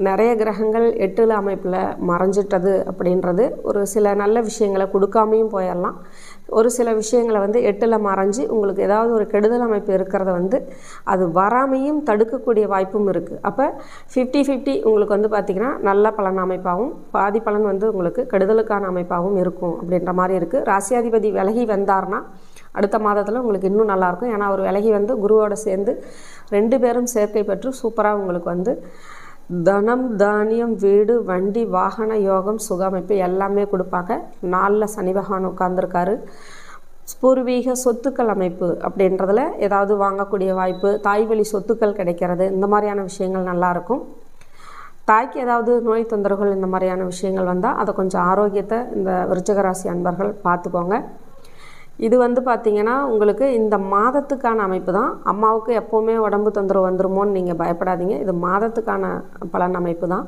நிறைய கிரகங்கள் 8ல் அமைப்பில் மறைஞ்சிட்டது அப்படின்றது ஒரு சில நல்ல விஷயங்களை கொடுக்காமையும் போயிடலாம். ஒரு சில விஷயங்களை வந்து 8ல் மறைஞ்சி உங்களுக்கு ஏதாவது ஒரு கெடுதல் அமைப்பு இருக்கிறத வந்து அது வராமையும் தடுக்கக்கூடிய வாய்ப்பும் இருக்குது. அப்போ 50-50 உங்களுக்கு வந்து பார்த்திங்கன்னா நல்ல பலன் அமைப்பாகவும் பாதி பலன் வந்து உங்களுக்கு கெடுதலுக்கான அமைப்பாகவும் இருக்கும் அப்படின்ற மாதிரி இருக்குது. ராசியாதிபதி விலகி வந்தார்னா அடுத்த மாதத்தில் உங்களுக்கு இன்னும் நல்லாயிருக்கும். ஏன்னா அவர் விலகி வந்து குருவோடு சேர்ந்து 2 பேரும் சேர்க்கை பெற்று சூப்பராக உங்களுக்கு வந்து தனம், தானியம், வீடு, வண்டி, வாகன யோகம், சுகமைப்பு எல்லாமே கொடுப்பாங்க. 4ல் சனி பகவான் உட்கார்ந்துருக்காரு. பூர்வீக சொத்துக்கள் அமைப்பு அப்படின்றதுல ஏதாவது வாங்கக்கூடிய வாய்ப்பு, தாய் வழி சொத்துக்கள் கிடைக்கிறது, இந்த மாதிரியான விஷயங்கள் நல்லாயிருக்கும். தாய்க்கு ஏதாவது நோய் தொந்தரவுகள் இந்த மாதிரியான விஷயங்கள் வந்தால் அதை கொஞ்சம் ஆரோக்கியத்தை இந்த விருச்சிக ராசி அன்பர்கள் பார்த்துக்கோங்க. இது வந்து பார்த்திங்கன்னா உங்களுக்கு இந்த மாதத்துக்கான அமைப்பு தான். அம்மாவுக்கு எப்போவுமே உடம்பு தொந்தரவு வந்துருமோன்னு நீங்கள் பயப்படாதீங்க. இது மாதத்துக்கான பலன் அமைப்பு தான்.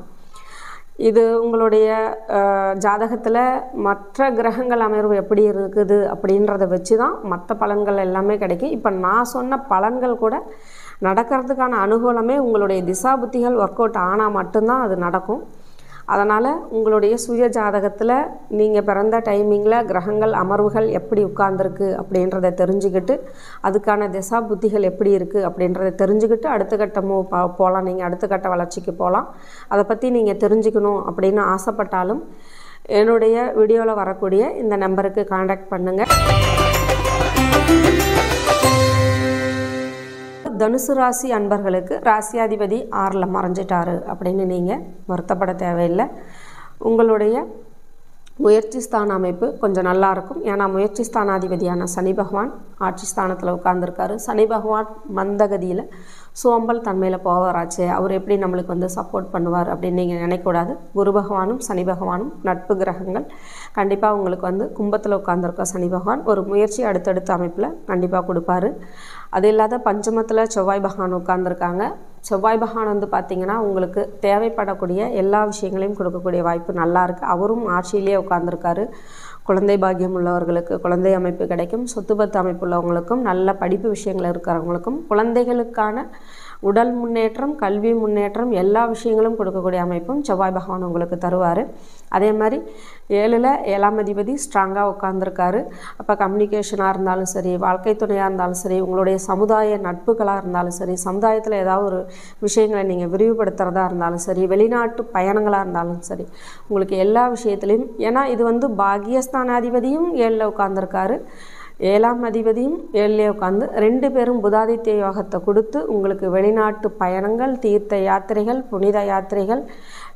இது உங்களுடைய ஜாதகத்தில் மற்ற கிரகங்கள் அமைவு எப்படி இருக்குது அப்படின்றத வச்சு தான் மற்ற பலன்கள் எல்லாமே கிடைக்கும். இப்போ நான் சொன்ன பலன்கள் கூட நடக்கிறதுக்கான அனுகூலமே உங்களுடைய திசா புத்திகள் ஒர்க் அவுட் ஆனால் மட்டும்தான் அது நடக்கும். அதனால் உங்களுடைய சுய ஜாதகத்தில் நீங்கள் பிறந்த டைமிங்கில் கிரகங்கள் அமர்வுகள் எப்படி உட்கார்ந்துருக்கு அப்படின்றத தெரிஞ்சுக்கிட்டு அதுக்கான திசா புத்திகள் எப்படி இருக்குது அப்படின்றத தெரிஞ்சுக்கிட்டு அடுத்த கட்ட போகலாம். நீங்கள் அடுத்த கட்ட வளர்ச்சிக்கு போகலாம். அதை பற்றி நீங்கள் தெரிஞ்சுக்கணும் அப்படின்னு ஆசைப்பட்டாலும் என்னுடைய வீடியோவில் வரக்கூடிய இந்த நம்பருக்கு காண்டாக்ட் பண்ணுங்கள். தனுசு ராசி அன்பர்களுக்கு ராசியாதிபதி 6ல் மறைஞ்சிட்டாரு அப்படின்னு நீங்கள் வருத்தப்பட தேவையில்லை. உங்களுடைய முயற்சி ஸ்தான அமைப்பு கொஞ்சம் நல்லாயிருக்கும். ஏன்னா முயற்சி ஸ்தானாதிபதியான சனி பகவான் ஆட்சி ஸ்தானத்தில் உட்கார்ந்துருக்காரு. சனி பகவான் மந்தகதியில் சோம்பல் தன்மையில் போவாராச்சு, அவர் எப்படி நம்மளுக்கு வந்து சப்போர்ட் பண்ணுவார் அப்படின்னு நீங்கள் நினைக்கக்கூடாது. குரு பகவானும் சனி பகவானும் நட்பு கிரகங்கள். கண்டிப்பாக உங்களுக்கு வந்து கும்பத்தில் உட்கார்ந்துருக்க சனி பகவான் ஒரு முயற்சி அடுத்தடுத்த அமைப்பில் கண்டிப்பாக கொடுப்பாரு. அது இல்லாத பஞ்சமத்தில் செவ்வாய் பகவான் உட்கார்ந்துருக்காங்க. செவ்வாய் பகவான் வந்து பார்த்திங்கன்னா உங்களுக்கு தேவைப்படக்கூடிய எல்லா விஷயங்களையும் கொடுக்கக்கூடிய வாய்ப்பு நல்லா இருக்குது. அவரும் ஆட்சியிலேயே உட்கார்ந்துருக்காரு. குழந்தை பாக்கியம் உள்ளவர்களுக்கு குழந்தை அமைப்பு கிடைக்கும். சொத்து பத்து அமைப்பு உள்ளவங்களுக்கும் நல்ல படிப்பு விஷயங்கள் இருக்கிறவங்களுக்கும் குழந்தைகளுக்கான உடல் முன்னேற்றம், கல்வி முன்னேற்றம், எல்லா விஷயங்களும் கொடுக்கக்கூடிய அமைப்பும் செவ்வாய் பகவான் உங்களுக்கு தருவார். அதே மாதிரி 7ஆம் அதிபதி ஸ்ட்ராங்காக உட்கார்ந்துருக்காரு. அப்போ கம்யூனிகேஷனாக இருந்தாலும் சரி, வாழ்க்கை துணையாக இருந்தாலும் சரி, உங்களுடைய சமுதாய நட்புகளாக இருந்தாலும் சரி, சமுதாயத்தில் ஏதாவது ஒரு விஷயங்களை நீங்கள் விரிவுபடுத்துகிறதா இருந்தாலும் சரி, வெளிநாட்டு பயணங்களாக இருந்தாலும் சரி, உங்களுக்கு எல்லா விஷயத்துலையும், ஏன்னா இது வந்து பாகியஸ்தானாதிபதியும் 7ல் உட்கார்ந்துருக்காரு, 7ஆம் அதிபதியும் 7லே உட்காந்து 2 பேரும் புதாதித்ய யோகத்தை கொடுத்து உங்களுக்கு வெளிநாட்டு பயணங்கள், தீர்த்த யாத்திரைகள், புனித யாத்திரைகள்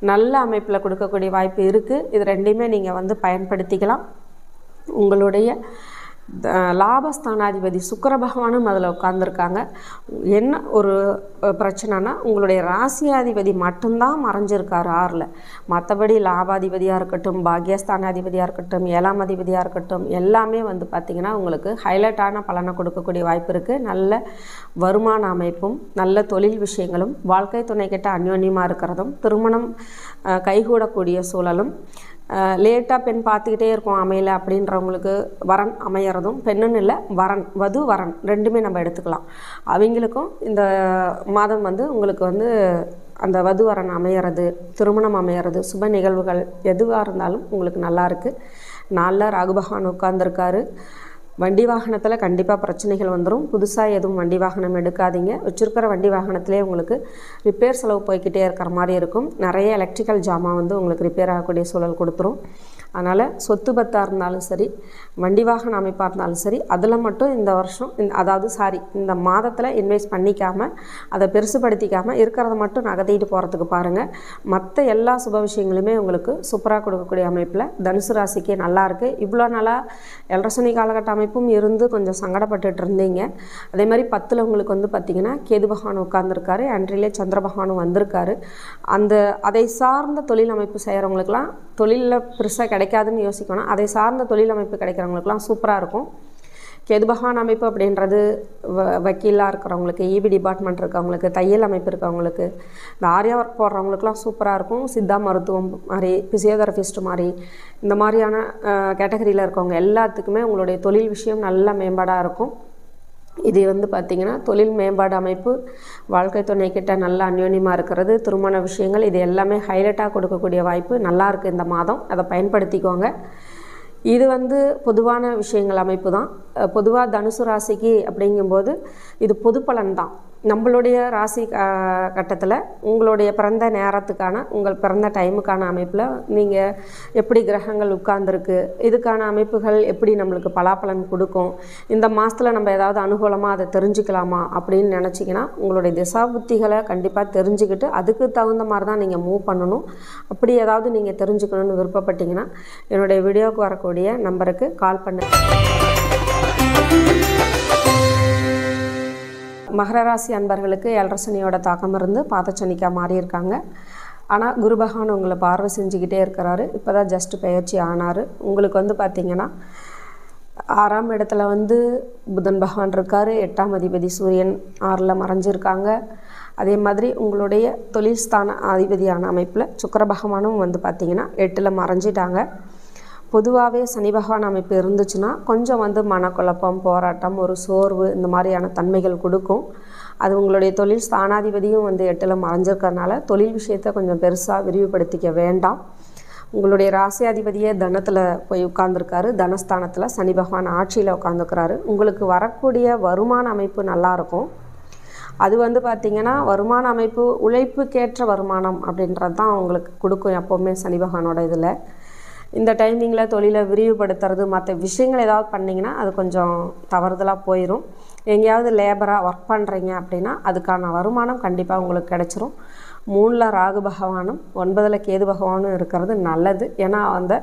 நல்ல அமைப்பில் கொடுக்கக்கூடிய வாய்ப்பு இருக்குது. இது ரெண்டையுமே நீங்கள் வந்து பயன்படுத்திக்கலாம். உங்களுடைய லாபஸ்தானாதிபதி சுக்கிர பகவானும் அதில் உட்கார்ந்துருக்காங்க. என்ன ஒரு பிரச்சனைனா, உங்களுடைய ராசியாதிபதி மட்டும்தான் மறைஞ்சிருக்கார் 6ல். மற்றபடி லாபாதிபதியாக இருக்கட்டும், பாக்யஸ்தானாதிபதியாக இருக்கட்டும், 7ஆம் அதிபதியாக இருக்கட்டும், எல்லாமே வந்து பார்த்திங்கன்னா உங்களுக்கு ஹைலைட்டான பலனை கொடுக்கக்கூடிய வாய்ப்பு இருக்குது. நல்ல வருமான அமைப்பும், நல்ல தொழில் விஷயங்களும், வாழ்க்கை துணைக்கிட்ட அந்யோன்யமாக இருக்கிறதும், திருமணம் கைகூடக்கூடிய சூழலும், லேட்டாக பெண் பார்த்துக்கிட்டே இருக்கோம் அமையல அப்படின்றவங்களுக்கு வரன் அமையறதும், பெண்ணுன்னு இல்லை வரன், வது வரன் ரெண்டுமே நம்ம எடுத்துக்கலாம். அவங்களுக்கும் இந்த மாதம் வந்து உங்களுக்கு வந்து அந்த வது வரன் அமையறது, திருமணம் அமையறது, சுப நிகழ்வுகள் எதுவாக இருந்தாலும் உங்களுக்கு நல்லா இருக்குது. நாளில் ராகு பகவான் உட்கார்ந்துருக்காரு. வண்டி வாகனத்தில் கண்டிப்பாக பிரச்சனைகள் வந்துடும். புதுசாக எதுவும் வண்டி வாகனம் எடுக்காதீங்க. வச்சுருக்கிற வண்டி வாகனத்திலே உங்களுக்கு ரிப்பேர் செலவு போய்கிட்டே இருக்கிற மாதிரி இருக்கும். நிறைய எலக்ட்ரிக்கல் ஜாமான் வந்து உங்களுக்கு ரிப்பேர் ஆகக்கூடிய சூழல் கொடுத்துரும். அதனால் சொத்து பத்தாக இருந்தாலும் சரி, வண்டி வாகன அமைப்பாக இருந்தாலும் சரி, அதில் மட்டும் இந்த வருஷம் இந்த மாதத்தில் இன்வெஸ்ட் பண்ணிக்காமல், அதை பெருசுபடுத்திக்காமல் இருக்கிறத மட்டும் நகர்த்திட்டு போகிறதுக்கு பாருங்கள். மற்ற எல்லா சுப விஷயங்களுமே உங்களுக்கு சூப்பராக கொடுக்கக்கூடிய அமைப்பில் தனுசு ராசிக்கே நல்லாயிருக்கு. இவ்வளோ நாளாக 7 சனி காலகட்ட அமைப்பும் இருந்து கொஞ்சம் சங்கடப்பட்டுட்டு இருந்தீங்க. அதே மாதிரி 10ல் உங்களுக்கு வந்து பார்த்திங்கன்னா கேது பகவான் உட்கார்ந்துருக்காரு. அன்றிலே சந்திர பகவானும் வந்திருக்காரு. அதை சார்ந்த தொழில் அமைப்பு செய்கிறவங்களுக்கெல்லாம் தொழிலில் பெருசாக கிடைக்காதுன்னு யோசிக்கணும். அதை சார்ந்த தொழில் அமைப்பு கிடைக்கிறவங்களுக்குலாம் சூப்பராக இருக்கும். கேது பகவான் அமைப்பு அப்படின்றது வக்கீலாக இருக்கிறவங்களுக்கு, இபி டிபார்ட்மெண்ட் இருக்கவங்களுக்கு, தையல் அமைப்பு இருக்கவங்களுக்கு, இந்த ஆரியா ஒர்க் போடுறவங்களுக்குலாம் சூப்பராக இருக்கும். சித்தா மருத்துவம் மாதிரி, பிசியோதெரபிஸ்ட் மாதிரி, இந்த மாதிரியான கேட்டகரியில் இருக்கவங்க எல்லாத்துக்குமே உங்களுடைய தொழில் விஷயம் நல்ல மேம்பாடாக இருக்கும். இது வந்து பார்த்திங்கன்னா தொழில் மேம்பாடு அமைப்பு, வாழ்க்கை துணைக்கிட்ட நல்ல அந்யோன்யமாக இருக்கிறது, திருமண விஷயங்கள், இது எல்லாமே ஹைலைட்டாக கொடுக்கக்கூடிய வாய்ப்பு நல்லாயிருக்கு இந்த மாதம். அதை பயன்படுத்திக்கோங்க. இது வந்து பொதுவான விஷயங்கள் அமைப்பு தான். பொதுவாக தனுசு ராசிக்கு அப்படிங்கும்போது இது பொது பலன் தான். நம்மளுடைய ராசி கட்டத்தில் உங்களுடைய பிறந்த நேரத்துக்கான, உங்கள் பிறந்த டைமுக்கான அமைப்பில் நீங்கள் எப்படி கிரகங்கள் உட்கார்ந்துருக்கு, இதுக்கான அமைப்புகள் எப்படி நம்மளுக்கு பலாப்பலன் கொடுக்கும், இந்த மாதத்தில் நம்ம ஏதாவது அனுகூலமாக அதை தெரிஞ்சுக்கலாமா அப்படின்னு நினச்சிங்கன்னா உங்களுடைய திசா புத்திகளை கண்டிப்பாக தெரிஞ்சுக்கிட்டு அதுக்கு தகுந்த மாதிரி தான் நீங்கள் மூவ் பண்ணணும். அப்படி ஏதாவது நீங்கள் தெரிஞ்சுக்கணுன்னு விருப்பப்பட்டீங்கன்னா என்னுடைய வீடியோவுக்கு வரக்கூடிய நம்பருக்கு கால் பண்ணுங்கள். மகர ராசி அன்பர்களுக்கு 7 சனியோட தாக்கம் இருந்து பாதச்சனிக்காக மாறியிருக்காங்க. ஆனால் குரு பகவான் உங்களை பார்வை செஞ்சுக்கிட்டே இருக்கிறாரு. இப்போ தான் ஜஸ்ட் பயிற்சி ஆனார். உங்களுக்கு வந்து பார்த்திங்கன்னா 6ஆம் இடத்துல வந்து புதன் பகவான் இருக்கார். 8ஆம் அதிபதி சூரியன் 6ல் மறைஞ்சிருக்காங்க. அதே மாதிரி உங்களுடைய தொழில் ஸ்தான அதிபதியான அமைப்பில் சுக்கிர பகவானும் வந்து பார்த்திங்கன்னா 8ல் மறைஞ்சிட்டாங்க. பொதுவாகவே சனி பகவான் அமைப்பு இருந்துச்சுன்னா கொஞ்சம் வந்து மனக்குழப்பம், போராட்டம், ஒரு சோர்வு, இந்த மாதிரியான தன்மைகள் கொடுக்கும். அது உங்களுடைய தொழில் ஸ்தானாதிபதியும் வந்து 8ல் மறைஞ்சிருக்கிறதுனால தொழில் விஷயத்தை கொஞ்சம் பெருசாக விரிவுபடுத்திக்க வேண்டாம். உங்களுடைய ராசியாதிபதியே தனத்தில் போய் உட்கார்ந்துருக்காரு. தனஸ்தானத்தில் சனி பகவான் ஆட்சியில் உட்காந்துருக்கிறாரு. உங்களுக்கு வரக்கூடிய வருமான அமைப்பு நல்லாயிருக்கும். அது வந்து பார்த்திங்கன்னா வருமான அமைப்பு உழைப்புக்கேற்ற வருமானம் அப்படின்றது தான் உங்களுக்கு கொடுக்கும் எப்போவுமே சனி பகவானோட இதில். இந்த டைமிங்கில் தொழிலை விரிவுபடுத்துறது, மற்ற விஷயங்கள் ஏதாவது பண்ணிங்கன்னா அது கொஞ்சம் தவறுதலாக போயிடும். எங்கேயாவது லேபராக ஒர்க் பண்ணுறீங்க அப்படின்னா அதுக்கான வருமானம் கண்டிப்பாக உங்களுக்கு கிடச்சிரும். 3ல் ராகு பகவானும் 9ல் கேது பகவானும் இருக்கிறது நல்லது. ஏன்னா அந்த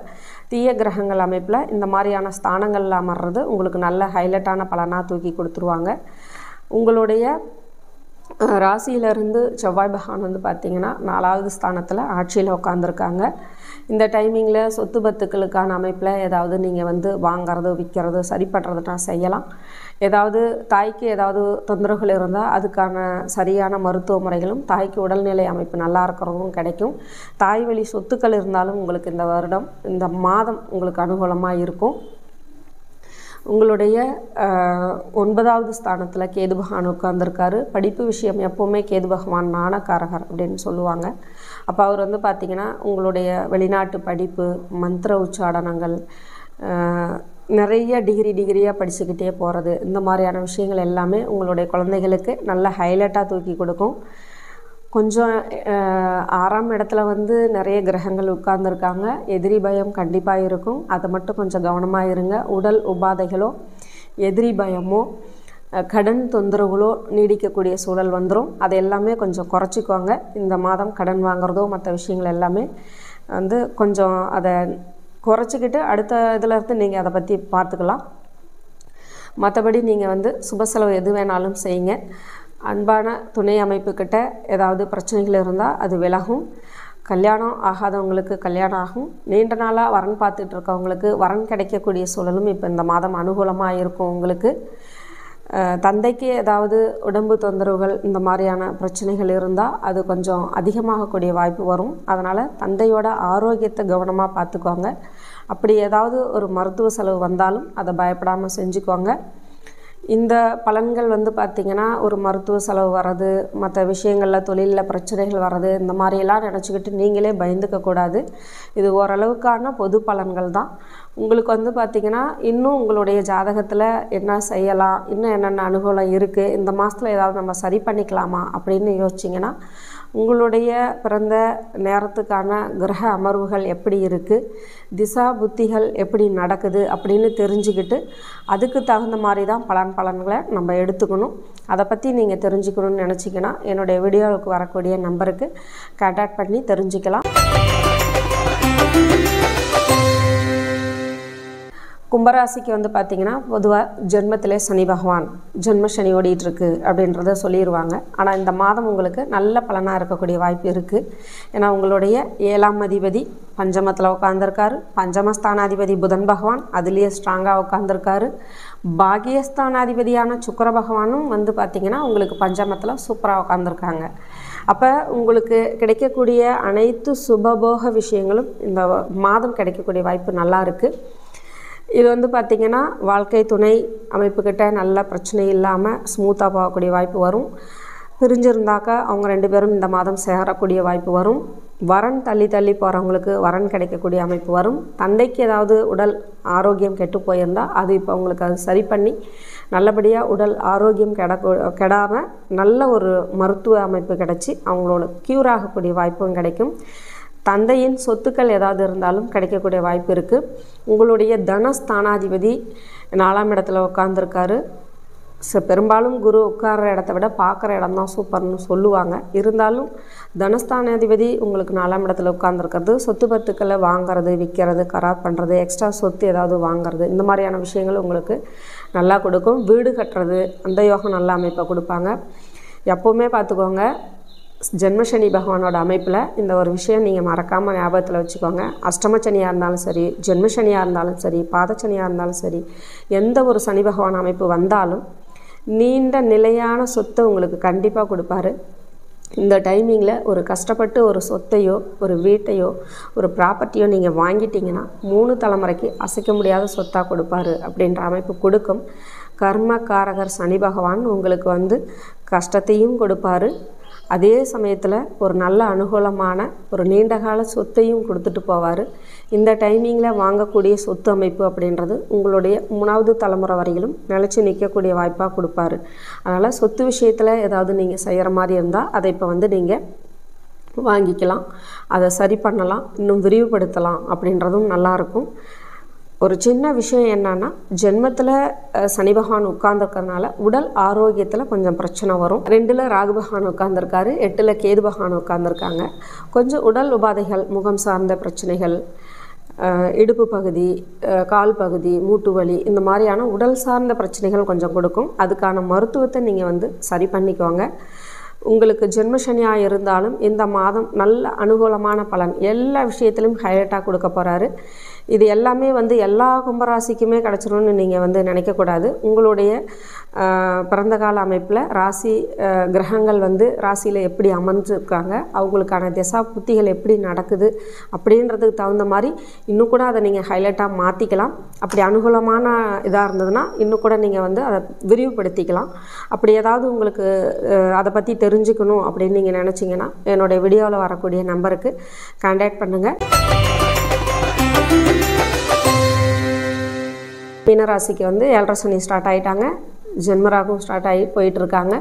தீய கிரகங்கள் அமைப்பில் இந்த மாதிரியான ஸ்தானங்களில் அமர்றது உங்களுக்கு நல்ல ஹைலைட்டான பலனாக தூக்கி கொடுத்துருவாங்க. உங்களுடைய ராசியிலிருந்து செவ்வாய் பகவான் வந்து பார்த்திங்கன்னா 4வது ஸ்தானத்தில் ஆட்சியில் உட்காந்துருக்காங்க. இந்த டைமிங்கில் சொத்து பத்துக்களுக்கான அமைப்பில் ஏதாவது நீங்கள் வந்து வாங்கிறதோ விற்கிறதோ சரி பண்ணுறதுனா செய்யலாம். ஏதாவது தாய்க்கு ஏதாவது தொந்தரவுகள் இருந்தால் அதுக்கான சரியான மருத்துவ முறைகளும், தாய்க்கு உடல்நிலை அமைப்பு நல்லா இருக்கிறதும் கிடைக்கும். தாய் வழி சொத்துக்கள் இருந்தாலும் உங்களுக்கு இந்த வருடம், இந்த மாதம் உங்களுக்கு அனுகூலமாக இருக்கும். உங்களுடைய 9வது ஸ்தானத்தில் கேது பகவான் உட்கார்ந்துருக்காரு. படிப்பு விஷயம் எப்போவுமே கேது பகவான் ஞானக்காரகர் அப்படின்னு சொல்லுவாங்க. அப்போ அவர் வந்து பார்த்திங்கன்னா உங்களுடைய வெளிநாட்டு படிப்பு, மந்திர உச்சாடனங்கள், நிறைய டிகிரியாக படிச்சுக்கிட்டே போகிறது, இந்த மாதிரியான விஷயங்கள் எல்லாமே உங்களுடைய குழந்தைகளுக்கு நல்ல ஹைலைட்டாக தூக்கி கொடுக்கும். கொஞ்சம் 6ஆம் இடத்துல வந்து நிறைய கிரகங்கள் உட்கார்ந்துருக்காங்க. எதிரி பயம் கண்டிப்பாக இருக்கும். அதை மட்டும் கொஞ்சம் கவனமாக இருங்க. உடல் உபாதைகளோ, எதிரி பயமோ, கடன் தொந்தரவுகளோ நீடிக்கக்கூடிய சூழல் வந்துடும். அது எல்லாமே கொஞ்சம் குறைச்சிக்கோங்க. இந்த மாதம் கடன் வாங்குறதோ மற்ற விஷயங்கள் எல்லாமே கொஞ்சம் அதை குறைச்சிக்கிட்டு அடுத்த இதில் இருந்து நீங்கள் அதை பற்றி பார்த்துக்கலாம். மற்றபடி நீங்கள் வந்து சுப செலவு எது வேணாலும் செய்யுங்க. அன்பான துணை அமைப்புக்கிட்ட ஏதாவது பிரச்சனைகள் இருந்தால் அது விலகும். கல்யாணம் ஆகாதவங்களுக்கு கல்யாணம் ஆகும். நீண்ட நாளாக வரன் பார்த்துட்டு இருக்கவங்களுக்கு வரன் கிடைக்கக்கூடிய சூழலும் இப்போ இந்த மாதம் அனுகூலமாக இருக்கும். உங்களுக்கு தந்தைக்கு ஏதாவது உடம்பு தொந்தரவுகள் இந்த மாதிரியான பிரச்சனைகள் இருந்தால் அது கொஞ்சம் அதிகமாகக்கூடிய வாய்ப்பு வரும். அதனால் தந்தையோட ஆரோக்கியத்தை கவனமாக பார்த்துக்கோங்க. அப்படி ஏதாவது ஒரு மருத்துவ செலவு வந்தாலும் அதை பயப்படாமல் செஞ்சுக்கோங்க. இந்த பலன்கள் வந்து பார்த்திங்கன்னா ஒரு மருத்துவ செலவு வர்றது, மற்ற விஷயங்களில் தொழிலில் பிரச்சனைகள் வர்றது, இந்த மாதிரியெல்லாம் நினச்சிக்கிட்டு நீங்களே பயந்துக்கக்கூடாது. இது ஓரளவுக்கான பொது பலன்கள் தான். உங்களுக்கு வந்து பார்த்திங்கன்னா இன்னும் உங்களுடைய ஜாதகத்தில் என்ன செய்யலாம், இன்னும் என்னென்ன அனுகூலம் இருக்குது, இந்த மாதத்தில் ஏதாவது நம்ம சரி பண்ணிக்கலாமா அப்படின்னு யோசிச்சிங்கன்னா உங்களுடைய பிறந்த நேரத்துக்கான கிரக அமர்வுகள் எப்படி இருக்குது, திசா புத்திகள் எப்படி நடக்குது அப்படின்னு தெரிஞ்சுக்கிட்டு அதுக்கு தகுந்த மாதிரி தான் பலன்களை நம்ம எடுத்துக்கணும். அதை பற்றி நீங்கள் தெரிஞ்சுக்கணும்னு நினச்சிங்கன்னா என்னுடைய வீடியோவுக்கு வரக்கூடிய நம்பருக்கு கான்டாக்ட் பண்ணி தெரிஞ்சுக்கலாம். கும்பராசிக்கு வந்து பார்த்திங்கன்னா பொதுவாக ஜென்மத்திலே சனி பகவான் ஜென்ம சனி ஓடிட்டுருக்கு அப்படின்றத சொல்லிடுவாங்க. ஆனால் இந்த மாதம் உங்களுக்கு நல்ல பலனாக இருக்கக்கூடிய வாய்ப்பு இருக்குது. ஏன்னா உங்களுடைய 7ஆம் அதிபதி பஞ்சமத்தில் உட்காந்துருக்காரு. பஞ்சமஸ்தானாதிபதி புதன் பகவான் அதுலேயே ஸ்ட்ராங்காக உட்காந்துருக்காரு. பாகியஸ்தானாதிபதியான சுக்கிர பகவானும் வந்து பார்த்திங்கன்னா உங்களுக்கு பஞ்சமத்தில் சூப்பராக உட்காந்துருக்காங்க. அப்போ உங்களுக்கு கிடைக்கக்கூடிய அனைத்து சுபபோக விஷயங்களும் இந்த மாதம் கிடைக்கக்கூடிய வாய்ப்பு நல்லா இருக்குது. இது வந்து பார்த்திங்கன்னா வாழ்க்கை துணை அமைப்புக்கிட்ட நல்ல பிரச்சனை இல்லாமல் ஸ்மூத்தாக போகக்கூடிய வாய்ப்பு வரும். பிரிஞ்சிருந்தாக்கா அவங்க 2 பேரும் இந்த மாதம் சேரக்கூடிய வாய்ப்பு வரும். வரன் தள்ளி போகிறவங்களுக்கு வரன் கிடைக்கக்கூடிய அமைப்பு வரும். தந்தைக்கு ஏதாவது உடல் ஆரோக்கியம் கெட்டு போயிருந்தால் அது இப்போ அவங்களுக்கு அது சரி பண்ணி நல்லபடியாக உடல் ஆரோக்கியம் கெடாமல் நல்ல ஒரு மருத்துவ அமைப்பு கிடச்சி அவங்களோட க்யூர் ஆகக்கூடிய வாய்ப்பும் கிடைக்கும். தந்தையின் சொத்துக்கள் ஏதாவது இருந்தாலும் கிடைக்கக்கூடிய வாய்ப்பு இருக்குது. உங்களுடைய தனஸ்தானாதிபதி 4ஆம் இடத்துல உட்காந்துருக்காரு. பெரும்பாலும் குரு உட்கார்ற இடத்த விட பார்க்குற இடம் தான் சூப்பர்னு சொல்லுவாங்க. இருந்தாலும் தனஸ்தானாதிபதி உங்களுக்கு 4ஆம் இடத்துல உட்காந்துருக்கிறது சொத்து பத்துக்களை வாங்கிறது, விற்கிறது, கரார் பண்ணுறது, எக்ஸ்ட்ரா சொத்து ஏதாவது வாங்கிறது, இந்த மாதிரியான விஷயங்கள் உங்களுக்கு நல்லா கொடுக்கும். வீடு கட்டுறது அந்த யோகம் நல்ல அமைப்பை கொடுப்பாங்க. எப்போவுமே பார்த்துக்கோங்க, ஜென்மசனி பகவானோட அமைப்பில் இந்த ஒரு விஷயம் நீங்கள் மறக்காமல் ஞாபகத்தில் வச்சுக்கோங்க. அஷ்டமச்சனியாக இருந்தாலும் சரி, ஜென்மசனியாக இருந்தாலும் சரி, பாதச்சனியாக இருந்தாலும் சரி, எந்த ஒரு சனி பகவான் அமைப்பு வந்தாலும் நீண்ட நிலையான சொத்தை உங்களுக்கு கண்டிப்பாக கொடுப்பாரு. இந்த டைமிங்கில் ஒரு கஷ்டப்பட்டு ஒரு சொத்தையோ ஒரு வீட்டையோ ஒரு ப்ராப்பர்ட்டியோ நீங்கள் வாங்கிட்டீங்கன்னா 3 தலைமுறைக்கு அசைக்க முடியாத சொத்தாக கொடுப்பாரு அப்படின்ற அமைப்பு கொடுக்கும். கர்மகாரகர் சனி பகவான் உங்களுக்கு வந்து கஷ்டத்தையும் கொடுப்பாரு. அதே சமயத்தில் ஒரு நல்ல அனுகூலமான ஒரு நீண்டகால சொத்தையும் கொடுத்துட்டு போவார். இந்த டைமிங்கில் வாங்கக்கூடிய சொத்து அமைப்பு அப்படின்றது உங்களுடைய 3வது தலைமுறை வரையிலும் நிலச்சி நிற்கக்கூடிய வாய்ப்பாக கொடுப்பாரு. அதனால் சொத்து விஷயத்தில் ஏதாவது நீங்கள் செய்கிற மாதிரி இருந்தால் அதை இப்போ வந்து நீங்கள் வாங்கிக்கலாம், அதை சரி பண்ணலாம், இன்னும் விரிவுபடுத்தலாம் அப்படின்றதும் நல்லாயிருக்கும். ஒரு சின்ன விஷயம் என்னன்னா, ஜென்மத்தில் சனி பகவான் உட்கார்ந்துருக்கறனால உடல் ஆரோக்கியத்தில் கொஞ்சம் பிரச்சனை வரும். 2ல் ராகு பகவான் உட்கார்ந்துருக்காரு, 8ல் கேது பகவான் உட்கார்ந்துருக்காங்க. கொஞ்சம் உடல் உபாதைகள், முகம் சார்ந்த பிரச்சனைகள், இடுப்பு பகுதி, கால் பகுதி, மூட்டு வலி, இந்த மாதிரியான உடல் சார்ந்த பிரச்சனைகள் கொஞ்சம் கொடுக்கும். அதுக்கான மருத்துவத்தை நீங்கள் வந்து சரி பண்ணிக்கோங்க. உங்களுக்கு ஜென்மசனியாக இருந்தாலும் இந்த மாதம் நல்ல அனுகூலமான பலன் எல்லா விஷயத்திலும் ஹைலைட்டாக கொடுக்க போகிறாரு. இது எல்லாமே வந்து எல்லா கும்பராசிக்குமே கிடச்சிரும்னு நீங்கள் வந்து நினைக்கக்கூடாது. உங்களுடைய பிறந்த கால அமைப்பில் ராசி கிரகங்கள் வந்து ராசியில் எப்படி அமர்ந்துருக்காங்க, அவங்களுக்கான திசா புத்திகள் எப்படி நடக்குது அப்படின்றதுக்கு தகுந்த மாதிரி இன்னும் கூட அதை நீங்கள் ஹைலைட்டாக மாற்றிக்கலாம். அப்படி அனுகூலமான இதாக இருந்ததுன்னா இன்னும் கூட நீங்கள் வந்து அதை விரிவுபடுத்திக்கலாம். அப்படி ஏதாவது உங்களுக்கு அதை பற்றி தெரிஞ்சுக்கணும் அப்படின்னு நீங்கள் நினச்சிங்கன்னா என்னுடைய வீடியோவில் வரக்கூடிய நம்பருக்கு கான்டாக்ட் பண்ணுங்கள். மீனராசிக்கு வந்து 7.5 சனி ஸ்டார்ட் ஆகிட்டாங்க. ஜென்மராகும் ஸ்டார்ட் ஆகி போயிட்டுருக்காங்க.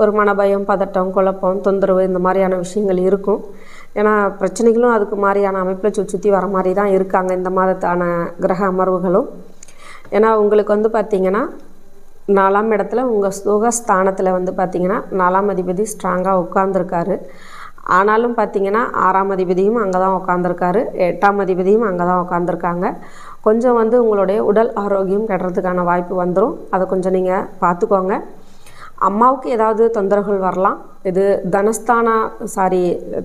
ஒரு மனபயம், பதட்டம், குழப்பம், தொந்தரவு இந்த மாதிரியான விஷயங்கள் இருக்கும். ஏன்னா பிரச்சனைகளும் அதுக்கு மாதிரியான அமைப்பில் சுற்றி வர மாதிரி தான் இருக்காங்க இந்த மாதத்தான கிரக அமர்வுகளும். ஏன்னா உங்களுக்கு வந்து பார்த்திங்கன்னா 4ஆம் இடத்துல உங்கள் சுகஸ்தானத்தில் வந்து பார்த்திங்கன்னா 4ஆம் அதிபதி ஸ்ட்ராங்காக உட்கார்ந்துருக்காரு. ஆனாலும் பார்த்திங்கன்னா 6ஆம் அதிபதியும் அங்கே தான் உட்காந்துருக்காரு, 8ஆம் அதிபதியும் அங்கே தான் உட்காந்துருக்காங்க. கொஞ்சம் வந்து உங்களுடைய உடல் ஆரோக்கியம் கெடுறதுக்கான வாய்ப்பு வந்துடும். அதை கொஞ்சம் நீங்கள் பார்த்துக்கோங்க. அம்மாவுக்கு ஏதாவது தொந்தரவுகள் வரலாம். இது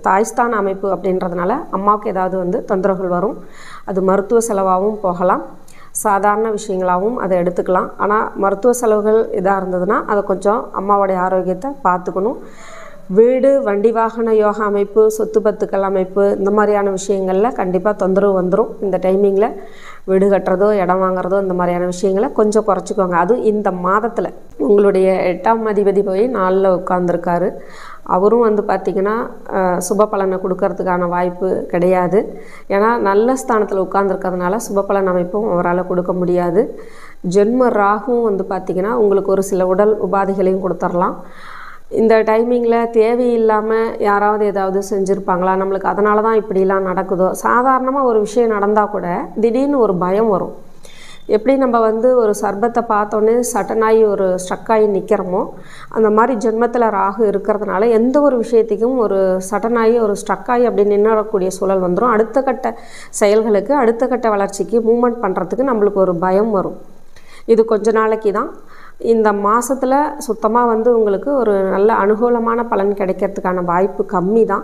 தாய்ஸ்தான அமைப்பு அப்படின்றதுனால அம்மாவுக்கு ஏதாவது வந்து தொந்தரவுகள் வரும். அது மருத்துவ செலவாகவும் போகலாம், சாதாரண விஷயங்களாகவும் அதை எடுத்துக்கலாம். ஆனால் மருத்துவ செலவுகள் இதாக இருந்ததுன்னா அதை கொஞ்சம் அம்மாவோடைய ஆரோக்கியத்தை பார்த்துக்கணும். வீடு, வண்டி, வாகன யோகா அமைப்பு, சொத்து பத்துக்கள் அமைப்பு, இந்த மாதிரியான விஷயங்களில் கண்டிப்பாக தொந்தரவு வந்துடும். இந்த டைமிங்கில் வீடு கட்டுறதோ இடம் வாங்குறதோ இந்த மாதிரியான விஷயங்களை கொஞ்சம் குறைச்சிக்கோங்க. அதுவும் இந்த மாதத்தில் உங்களுடைய 8ஆம் அதிபதி போய் 4ல் உட்காந்துருக்காரு. அவரும் வந்து பார்த்திங்கன்னா சுப பலனை கொடுக்கறதுக்கான வாய்ப்பு கிடையாது. ஏன்னா நல்ல ஸ்தானத்தில் உட்காந்துருக்கிறதுனால சுப பலன் அமைப்பும் அவரால் கொடுக்க முடியாது. ஜென்ம ராகுவும் வந்து பார்த்திங்கன்னா உங்களுக்கு ஒரு சில உடல் உபாதைகளையும் கொடுத்துடலாம். இந்த டைமிங்கில் தேவையில்லாமல் யாராவது ஏதாவது செஞ்சுருப்பாங்களா, நம்மளுக்கு அதனால தான் இப்படிலாம் நடக்குதோ. சாதாரணமாக ஒரு விஷயம் நடந்தால் கூட திடீர்னு ஒரு பயம் வரும். எப்படி நம்ம வந்து ஒரு சர்பத்தை பார்த்தோன்னே சட்டனாகி ஒரு ஸ்ட்ரக்காகி நிற்கிறோமோ, அந்த மாதிரி ஜென்மத்தில் ராகு இருக்கிறதுனால எந்த ஒரு விஷயத்துக்கும் ஒரு சட்டனாகி ஒரு ஸ்ட்ரக்காகி அப்படி நின்றக்கூடிய சூழல் வந்துடும். அடுத்த கட்ட செயல்களுக்கு, அடுத்த கட்ட வளர்ச்சிக்கு மூமெண்ட் பண்ணுறதுக்கு நம்மளுக்கு ஒரு பயம் வரும். இது கொஞ்ச நாளைக்கு தான். இந்த மாதத்தில் சுத்தமாக வந்து உங்களுக்கு ஒரு நல்ல அனுகூலமான பலன் கிடைக்கிறதுக்கான வாய்ப்பு கம்மி தான்.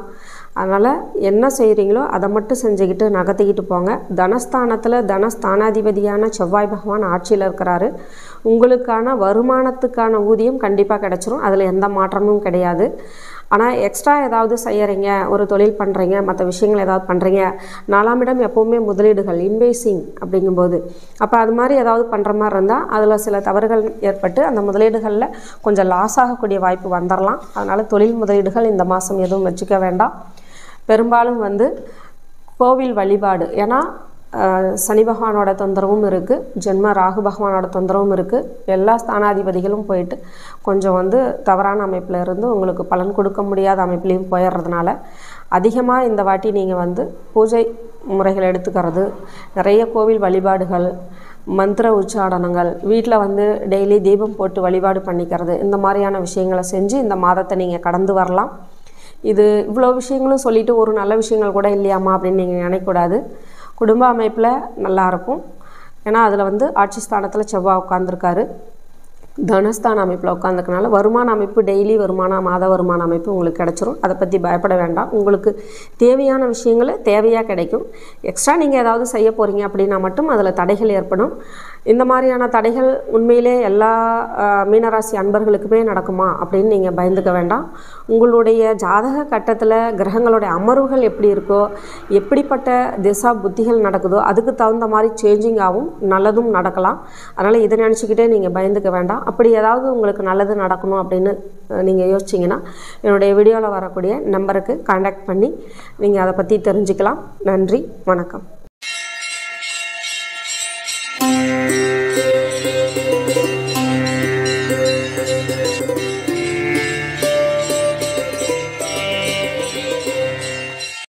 அதனால் என்ன செய்கிறீங்களோ அதை மட்டும் செஞ்சுக்கிட்டு நகர்த்திக்கிட்டு போங்க. தனஸ்தானத்தில் தனஸ்தானாதிபதியான செவ்வாய் பகவான் ஆட்சியில் இருக்கிறாரு. உங்களுக்கான வருமானத்துக்கான ஊதியம் கண்டிப்பாக கிடச்சிரும். அதில் எந்த மாற்றமும் கிடையாது. ஆனால் எக்ஸ்ட்ரா ஏதாவது செய்கிறீங்க, ஒரு தொழில் பண்ணுறீங்க, மற்ற விஷயங்கள் ஏதாவது பண்ணுறீங்க, 4ஆம் இடம் எப்போவுமே முதலீடுகள், இன்வெஸ்டிங் அப்படிங்கும்போது, அப்போ அது மாதிரி ஏதாவது பண்ணுற மாதிரி இருந்தால் அதில் சில தவறுகள் ஏற்பட்டு அந்த முதலீடுகளில் கொஞ்சம் லாஸ் ஆகக்கூடிய வாய்ப்பு வந்துடலாம். அதனால் தொழில் முதலீடுகள் இந்த மாதம் எதுவும் வச்சுக்க வேண்டாம். பெரும்பாலும் வந்து கோவில் வழிபாடு, ஏன்னா சனி பகவானோட தொந்தரவும் இருக்குது, ஜென்ம ராகு பகவானோட தொந்தரவும் இருக்குது. எல்லா ஸ்தானாதிபதிகளும் போயிட்டு கொஞ்சம் வந்து தவறான அமைப்பில் இருந்து உங்களுக்கு பலன் கொடுக்க முடியாத அமைப்புலேயும் போயிடுறதுனால அதிகமாக இந்த வாட்டி நீங்கள் வந்து பூஜை முறைகள் எடுத்துக்கிறது, நிறைய கோவில் வழிபாடுகள், மந்திர உச்சாடனங்கள், வீட்டில் வந்து டெய்லி தீபம் போட்டு வழிபாடு பண்ணிக்கிறது, இந்த மாதிரியான விஷயங்களை செஞ்சு இந்த மாதத்தை நீங்கள் கடந்து வரலாம். இது இவ்வளோ விஷயங்களும் சொல்லிவிட்டு ஒரு நல்ல விஷயங்கள் கூட இல்லையாம்மா அப்படின்னு நீங்கள் நினைக்கக்கூடாது. குடும்ப அமைப்பில் நல்லாயிருக்கும். ஏன்னா அதில் வந்து ஆட்சி ஸ்தானத்தில் செவ்வாய் உட்காந்துருக்காரு. தனஸ்தான அமைப்பில் உட்காந்துக்கனால வருமான அமைப்பு, டெய்லி வருமானம், மாத வருமான அமைப்பு உங்களுக்கு கிடச்சிரும். அதை பற்றி பயப்பட வேண்டாம். உங்களுக்கு தேவையான விஷயங்களை தேவையாக கிடைக்கும். எக்ஸ்ட்ரா நீங்கள் ஏதாவது செய்ய போகிறீங்க அப்படின்னா மட்டும் அதில் தடைகள் ஏற்படும். இந்த மாதிரியான தடைகள் உண்மையிலே எல்லா மீனராசி அன்பர்களுக்குமே நடக்குமா அப்படின்னு நீங்கள் பயந்துக்க வேண்டாம். உங்களுடைய ஜாதக கட்டத்தில் கிரகங்களுடைய அமர்வுகள் எப்படி இருக்கோ, எப்படிப்பட்ட திசா புத்திகள் நடக்குதோ அதுக்கு தகுந்த மாதிரி சேஞ்சிங் ஆகும், நல்லதும் நடக்கலாம். அதனால் இதை நினச்சிக்கிட்டே நீங்கள் பயந்துக்க வேண்டாம். அப்படி ஏதாவது உங்களுக்கு நல்லது நடக்கணும் அப்படின்னு நீங்கள் யோசிச்சிங்கன்னா என்னுடைய வீடியோவில் வரக்கூடிய நம்பருக்கு கான்டாக்ட் பண்ணி நீங்கள் அதை பற்றி தெரிஞ்சுக்கலாம். நன்றி, வணக்கம்.